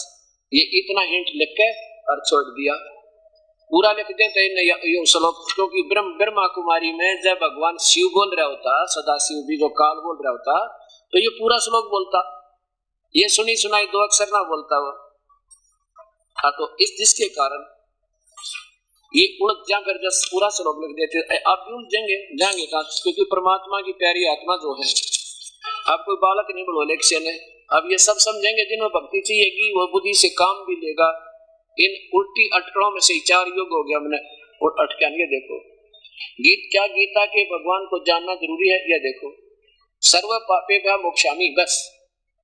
Speaker 1: ये इतना हिंट लिख के और छोड़ दिया। पूरा लिख देते ये श्लोक, क्योंकि ब्रह्मा कुमारी में जब भगवान शिव बोल रहा होता, सदाशिव भी जो काल बोल रहा होता, तो ये पूरा श्लोक बोलता, ये सुनी सुनाई 2 अक्षर ना बोलता वो। हाँ, तो इस जिसके कारण ये उड़ जाकर जब पूरा श्लोक लिख देते, आप भी उलझेंगे जाएंगे कहाँ, क्योंकि परमात्मा की प्यारी आत्मा जो है, आप कोई बालक नहीं बोलो इलेक्शन है, अब ये सब समझेंगे, जिन्हें भक्ति चाहिएगी वो बुद्धि से काम भी लेगा। इन उल्टी अटकड़ों में से 4 युग हो गया हमने अटकान। ये देखो क्या गीता के भगवान को जानना जरूरी है। ये देखो सर्व पापेभ्यः मोक्षामि, बस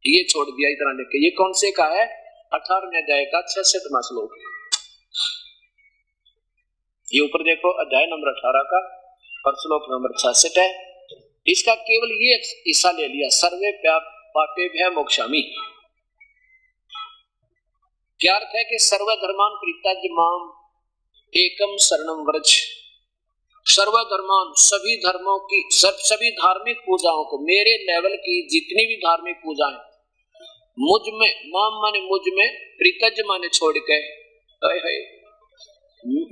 Speaker 1: ये छोड़ दिया इतना लिख के। ये कौन से का है? 18वें अध्याय का 66वां श्लोक। ये ऊपर देखो अध्याय नंबर 18 का और श्लोक नंबर 66 है। इसका केवल ये हिस्सा ले लिया, सर्वे पापेभ्यः मोक्षामि। क्या अर्थ है कि सर्वधर्मान परित्यज्य माम एकम शरणम व्रज। सर्वधर्मान सभी धर्मों की सभी धार्मिक पूजाओं को, मेरे लेवल की जितनी भी धार्मिक पूजाएं मुझ में, माम माने मुझ में, परित्यज्य माने छोड़ के,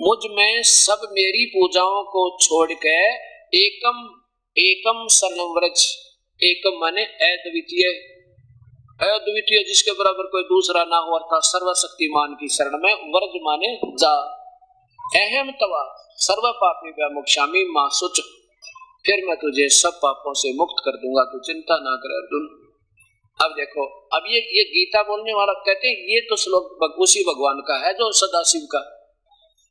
Speaker 1: मुझ में सब मेरी पूजाओं को छोड़ के एकम शरणम व्रज। एकम माने अद्वितीय, अद्वितीय जिसके बराबर कोई दूसरा ना हो, अर्थात सर्वशक्तिमान की शरण में। व्रज माने जा। अहम तवा सर्व पापेभ्यः मोक्षामि मा शुच। फिर मैं तुझे सब पापों से मुक्त कर दूंगा, तू चिंता ना कर अर्जुन। अब देखो, अब ये गीता बोलने वाला कहते हैं ये तो श्लोक उसी भगवान का है जो सदाशिव का।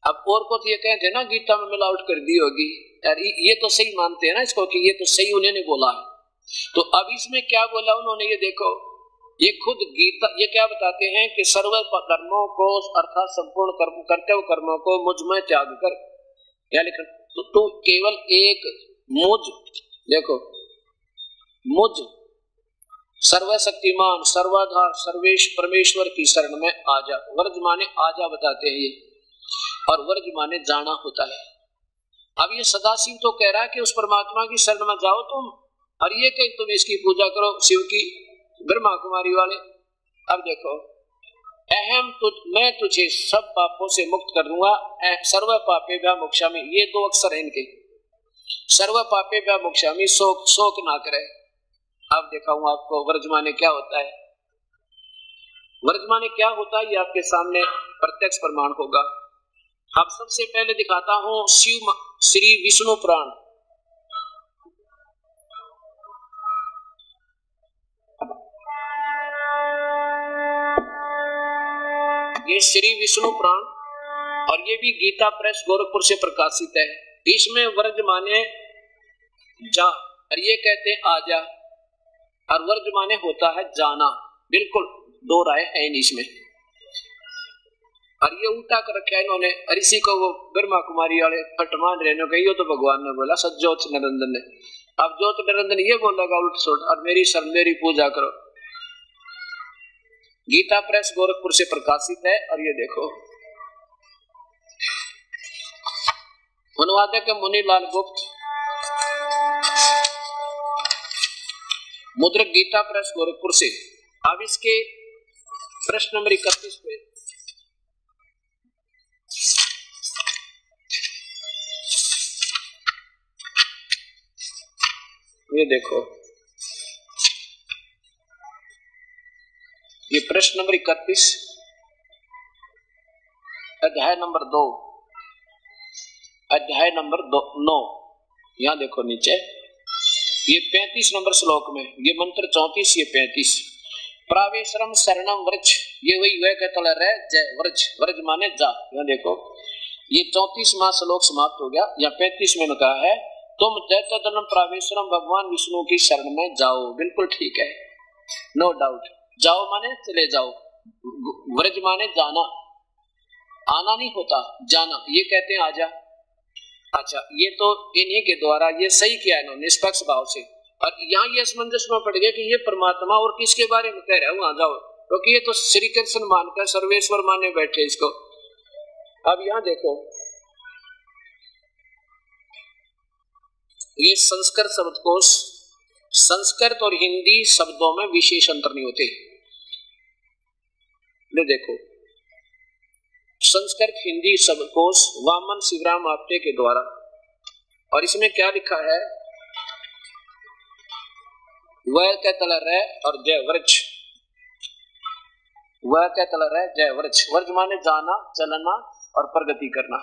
Speaker 1: अब और को तो ये कहते हैं ना गीता में मिलावट कर दी होगी यार, ये तो सही मानते हैं ना इसको कि ये तो सही उन्होंने बोला है। तो अब इसमें क्या बोला उन्होंने, ये देखो, ये खुद गीता ये क्या बताते हैं कि सर्व कर्मों को अर्थात संपूर्ण कर्तव्य कर्मों को मुझ में त्याग कर, या लिखा तो केवल एक मुझ, देखो मुझ सर्वशक्तिमान सर्वाधार सर्वेश परमेश्वर की शरण में आजा। वर्ज माने आजा बताते हैं ये, और वर्ज माने जाना होता है। अब ये सदाशिव तो कह रहा है कि उस परमात्मा की शरण में जाओ तुम, और ये कहीं तुम इसकी पूजा करो शिव की, ब्रह्मा कुमारी वाले। अब देखो, मैं तुझे सब पापों से मुक्त कर दूंगा। सर्व पापेभ्यः मोक्षामि, ये दो अक्षर है इनके, सर्व पापेभ्यः मोक्षामि, शोक ना करे। अब दिखाऊंगा आपको वर्जमाने क्या होता है। वर्जमाने क्या होता है ये आपके सामने प्रत्यक्ष प्रमाण होगा। अब सबसे पहले दिखाता हूं शिव श्री विष्णु पुराण। ये श्री विष्णु पुराण, और ये भी गीता प्रेस गोरखपुर से प्रकाशित है। इसमें वर्ज माने जा, और ये कहते हैं आजा, और वर्ज माने होता है जाना। बिल्कुल दो राय है इसमें, और ये उल्टा कर रखा है इन्होंने, और इसी को वो ब्रह्मा कुमारी वाले फटमान रहने गई हो तो भगवान ने बोला सज्जोत निरंजन ने। अब ज्योत निरंजन ये बोलेगा उल्ट सुलट, और मेरी शरण मेरी पूजा करो। गीता प्रेस गोरखपुर से प्रकाशित है, और ये देखो अनुवादक है मुनीलाल गुप्त, मुद्रक गीता प्रेस गोरखपुर से। अब इसके प्रश्न नंबर 31 पे ये देखो, ये प्रश्न नंबर 31 अध्याय नंबर 2, अध्याय नंबर 9। यहां देखो नीचे ये 35 नंबर श्लोक में, ये मंत्र 34, ये 35। प्रावेशरम शरणम व्रज, ये वही वह कहता रह जय व्रज, व्रज माने जा। यहां देखो ये 34वां श्लोक समाप्त हो गया। या 35 में कहा है तुम दैत्यधनम प्रावेशरम भगवान विष्णु की शरण में जाओ। बिल्कुल ठीक है, नो डाउट। जाओ माने चले जाओ, व्रज माने जाना, आना नहीं होता जाना, ये कहते हैं आजा। अच्छा, ये तो इन्हीं के द्वारा ये सही किया इन्होंने निष्पक्ष भाव से। और यहाँ ये असमंजस में पड़ गया कि ये परमात्मा और किसके बारे में कह रहा है वहां जाओ, क्योंकि तो ये तो श्री कृष्ण मानकर सर्वेश्वर माने बैठे इसको। अब यहाँ देखो, ये संस्कृत शब्दकोश, संस्कृत और हिंदी शब्दों में विशेष अंतर नहीं होते। देखो संस्कृत हिंदी शब्दकोश वामन शिवराम आपटे के द्वारा, और इसमें क्या लिखा है, वह कहता रह और जय व्रज, वह कहता रह जय व्रज, व्रज माने जाना चलना और प्रगति करना।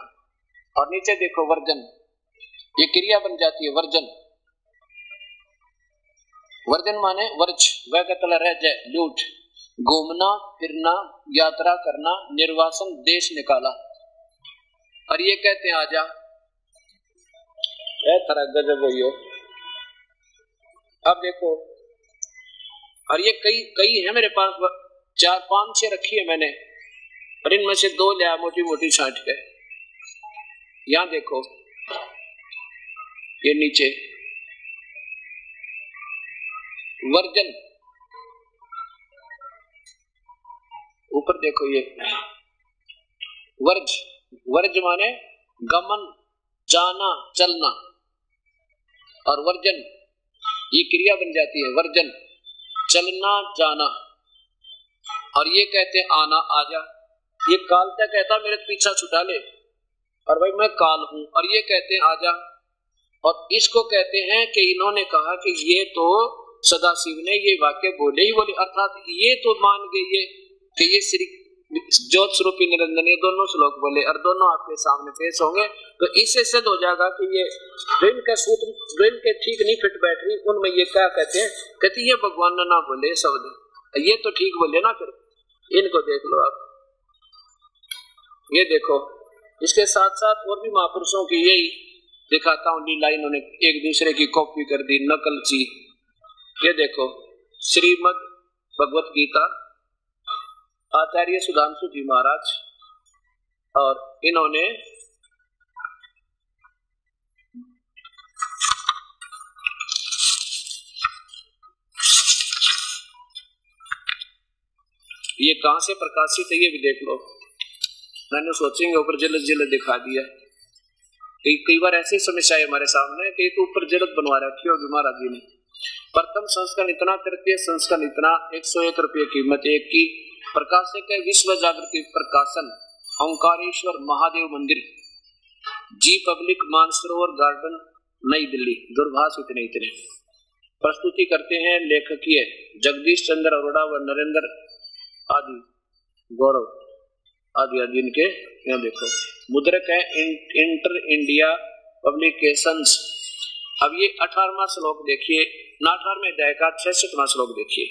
Speaker 1: और नीचे देखो वर्जन, ये क्रिया बन जाती है वर्जन, वर्जन माने वर्ज, वह कहता रह जय लूट, घूमना फिरना यात्रा करना, निर्वासन देश निकाला। और ये कहते हैं आजा, तरह गजब हो। अब देखो और ये कई है मेरे पास, 4-5-6 रखी है मैंने, और इनमें से 2 लिया मोटी मोटी छांट के। यहां देखो ये नीचे वर्जन, ऊपर देखो ये वर्ज, वर्ज माने गमन, जाना, चलना, और वर्जन ये क्रिया बन जाती है, वर्जन चलना जाना। और ये कहते हैं आना, आजा। ये काल क्या कहता मेरे पीछा छुटा ले, और भाई मैं काल हूं, और ये कहते हैं आजा। और इसको कहते हैं कि इन्होंने कहा कि ये तो सदाशिव ने ये वाक्य बोले ही बोले, अर्थात ये तो मान गए कि ये श्री ज्योत स्वरूपी निरंजन, ये दोनों श्लोक बोले और दोनों आपके सामने पेश होंगे। तो इससे सिद्ध हो जाएगा कि ये ऋण का सूत्र, ऋण के ठीक नहीं फिट बैठ रही, उनमें ये क्या कहते हैं, कहते ये भगवान ने ना बोले शब्द, ये तो ठीक बोले ना। फिर इनको देख लो आप, ये देखो। इसके साथ साथ और भी महापुरुषों की यही दिखाता हूँ लीला, इन्होंने एक दूसरे की कॉपी कर दी, नकल ची। ये देखो श्रीमद् भगवत गीता, आचार्य सुधांशु जी महाराज, और इन्होंने ये कहां से प्रकाशित है ये भी देख लो। मैंने सोचेंगे ऊपर जलद जलद दिखा दिया। कई बार ऐसी समस्या है हमारे सामने कि तो ऊपर जलद बनवा रखी होगी महाराज जी ने। प्रथम संस्करण इतना, तृतीय संस्करण इतना, 101 रुपये कीमत एक की। प्रकाशक है विश्व जागृति प्रकाशन, ओंकारेश्वर महादेव मंदिर, जी पब्लिक, मानसरोवर गार्डन, नई दिल्ली। दूरभाष इतने इतने। प्रस्तुति करते हैं लेखकीय जगदीश चंद्र अरोड़ा व नरेंद्र आदि, गौरव आदि आदि इनके। यहाँ देखो मुद्रक है इंटर इंडिया पब्लिकेशंस। अब ये 18वां श्लोक देखिए, 18वें अध्याय का 66वां श्लोक देखिए।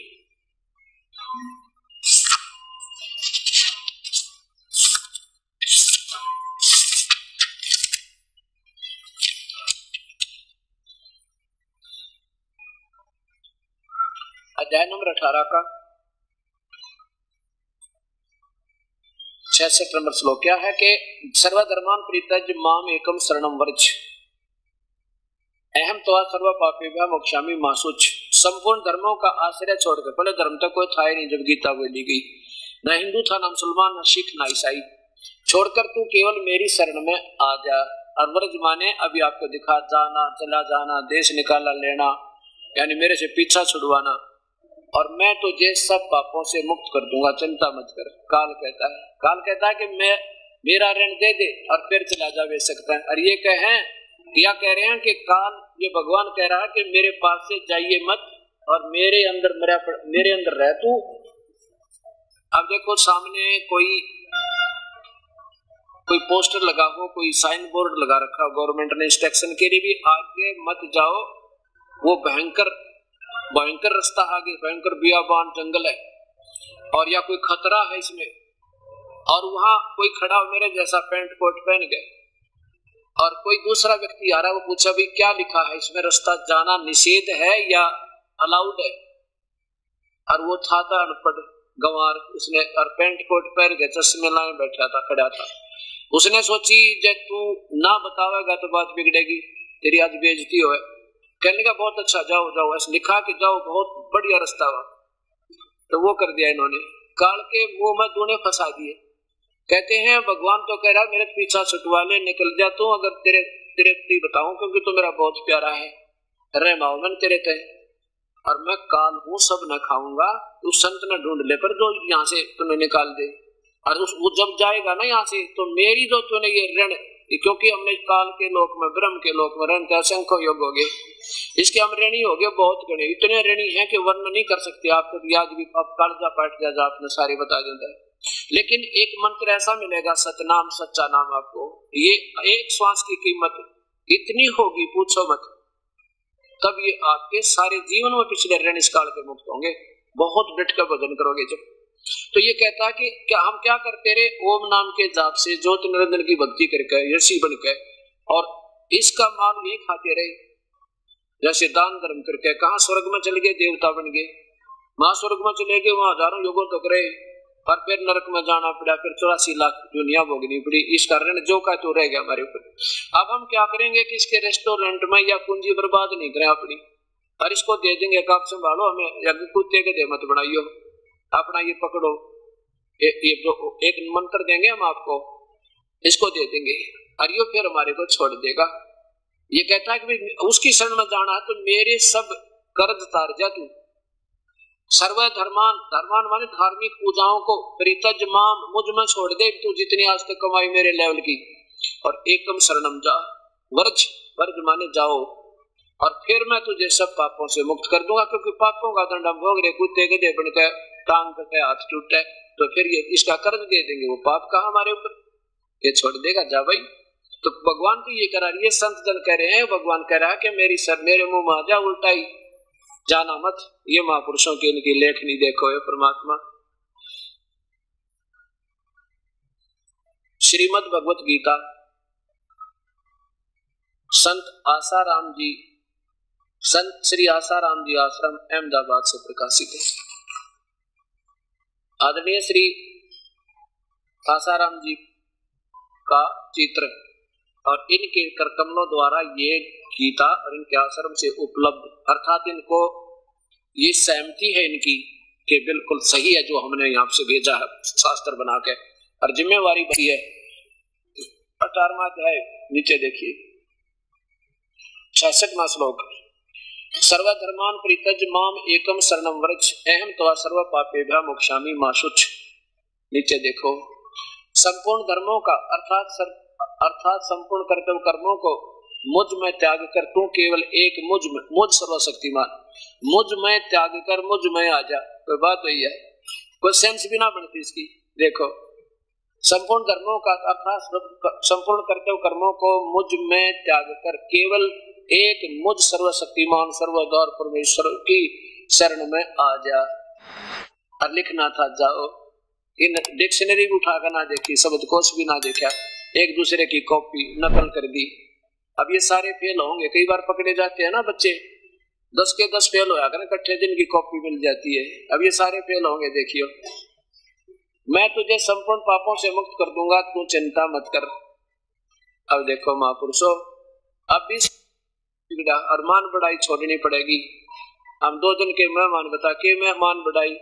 Speaker 1: अध्याय नंबर 18 का 66 नंबर श्लोक क्या है कि सर्वधर्मान परित्यज्य माम एकम शरणम व्रज अहम त्वा सर्व पापेभ्यः मोक्षामि मा शुच। संपूर्ण धर्मों का आश्रय छोड़कर, पहले धर्म तक कोई था ही नहीं जब गीता बोली गई, न हिंदू था, न मुसलमान, न सिख, न ईसाई, छोड़कर तू केवल मेरी शरण में आ जा। और व्रज माने अभी आपको दिखा, जाना, चला जाना, देश निकाला लेना, यानी मेरे से पीछा छुड़वाना, और मैं तुझे सब पापों से मुक्त कर दूंगा, चिंता मत कर। काल कहता है कि मैं मेरा ऋण दे दे और फिर चला जा वे सकता है। और ये कह रहे हैं कि काल, ये भगवान कह रहा है कि मेरे पास से जाइए मत और मेरे अंदर रह तू। अब देखो सामने कोई पोस्टर लगा हो, कोई साइन बोर्ड लगा रखा हो गवर्नमेंट ने इंस्ट्रक्शन के लिए भी, आगे मत जाओ, वो भयंकर रास्ता, आगे भयंकर बियाबान जंगल है और या कोई खतरा है इसमें, और वहां कोई खड़ा हो मेरे जैसा पैंट कोट पहन के, और कोई दूसरा व्यक्ति आ रहा है, वो पूछा भी क्या लिखा है इसमें, रास्ता जाना निषेध है या अलाउड है? और वो था अनपढ़ गंवार, उसने और पैंट कोट पहन के चश्मे लाए बैठा था, खड़ा था। उसने सोची जब तू ना बतावेगा तो बात बिगड़ेगी, तेरी आज बेइज्जती हो। कहने का बहुत अच्छा, जाओ जाओ, ऐसे लिखा के जाओ, बहुत बढ़िया रास्ता हुआ। तो वो कर दिया इन्होंने, काल के मुंह में दूने फंसा दिए। कहते हैं भगवान तो कह रहा है मेरे पीछा छुटवा ले, निकल जा तू, अगर तेरे बताऊं क्योंकि तू मेरा बहुत प्यारा है, रहमाओ मन तेरे तय, और मैं काल हूँ सब न खाऊंगा, तू संत न ढूंढ ले पर जो यहाँ से तुम्हें निकाल दे। और वो जब जाएगा ना यहाँ से, तो मेरी जो तूने ये ऋण, क्योंकि हमने काल के लोक में, ब्रह्म के लोक में ऋण के असंख्य योग हो गए, इसके हम ऋणी हो गए, बहुत गणे, इतने ऋणी हैं कि वर्णन नहीं कर सकते। आपको याद भी, आप कालजा पाठ जा आपने सारे बता देता है। लेकिन एक मंत्र ऐसा मिलेगा, सतनाम, सच्चा नाम, आपको ये एक श्वास की कीमत इतनी होगी पूछो मत, तब ये आपके सारे जीवन में पिछले ऋण इस काल के मुक्त होंगे। बहुत डट कर भजन करोगे जब। तो ये कहता है कि क्या हम क्या करते रहे, ओम नाम के जाप से ज्योत निरंजन की भक्ति करके यशी बनकर, और इसका माल नहीं खाते रहे, जैसे दान धर्म करके, कहा स्वर्ग में चल गए, देवता बन गए, वहां स्वर्ग में चले गए, वहां हजारों युगों तक रहे, और फिर नरक में जाना पड़ा, फिर 84 लाख दुनिया भोगनी पड़ी। इस कारण जो का तो रह गया हमारे ऊपर। अब हम क्या करेंगे कि इसके रेस्टोरेंट में या पूंजी बर्बाद नहीं करें अपनी, और इसको दे देंगे आप संभालो, हमें या कुत्ते के दे मत बनाइयो, अपना ये पकड़ो, एक मंत्र देंगे हम आपको, इसको दे देंगे, और ये फिर हमारे को छोड़ देगा। ये कहता है कि उसकी शरण में जाना है तो मेरे सब कर्ज तार जा तू। सर्व धर्मान माने धार्मिक पूजाओं को परित्यज माम, मुझ में छोड़ दे तू जितनी आज तक कमाई मेरे लेवल की, और एकम शरणम जा, वर्ज माने जाओ, और फिर मैं तुझे सब पापों से मुक्त कर दूंगा। क्योंकि पापों का दंड हम भोग रहे, कुत्ते के दे बनकर टांग कटे हाथ टूटे, तो फिर ये इसका कर्ज दे देंगे, वो पाप का हमारे ऊपर, ये छोड़ देगा जा भाई। तो भगवान तो ये करा रही है, संत जन कह रहे हैं, भगवान कह रहा है कि मेरे मुंह में आ जा, उल्टाई जाना मत। ये महापुरुषों की इनकी लेखनी देखो, ये परमात्मा। श्रीमद् भगवत गीता संत आसाराम जी, संत श्री आसाराम जी आश्रम अहमदाबाद से प्रकाशित है। आदरणीय श्री आसाराम जी का चित्र और इनके करकमलों द्वारा ये गीता और इनके आश्रम से उपलब्ध, अर्थात इनको ये सहमति है इनकी कि बिल्कुल सही है जो हमने यहाँ से भेजा है शास्त्र बना के, और जिम्मेवारी बनी है। 18वां अध्याय नीचे देखिए, 66वां श्लोक, सर्वधर्मान परित्यज माम एकम शरणम व्रज अहम त्वा सर्व पापेभ्यः मोक्षामि मा शुच। नीचे देखो, संपूर्ण धर्मों का अर्थात संपूर्ण कर्तव्य कर्मों को मुझ में त्याग कर तू केवल एक मुझ सर्वशक्तिमान, मुझ में त्याग कर मुझ में आ जा। कोई बात वही है, कोई सेंस भी ना बनती इसकी। देखो, संपूर्ण धर्मों का अर्थात संपूर्ण कर्तव्य कर्मों को मुझ में त्याग कर केवल एक मुझ सर्वशक्तिमान सर्वोदर परमेश्वर की शरण में आ जा। और लिखना था जाओ, इन डिक्शनरी भी उठाकर ना देखी, शब्दकोश भी ना देखा, एक दूसरे की कॉपी नकल कर दी। अब ये सारे फेल होंगे, कई बार पकड़े जाते हैं ना बच्चे, 10 के 10 फेल होया कर इकट्ठे दिन की कॉपी मिल जाती है। अब ये सारे फेल होंगे, देखियो। मैं तुझे संपूर्ण पापों से मुक्त कर दूंगा, तू चिंता मत कर। अब देखो महापुरुषों, अब इस और मान बढ़ाई छोड़नी पड़ेगी। हम 2 दिन के मेहमान बता के मेहमान बढ़ाई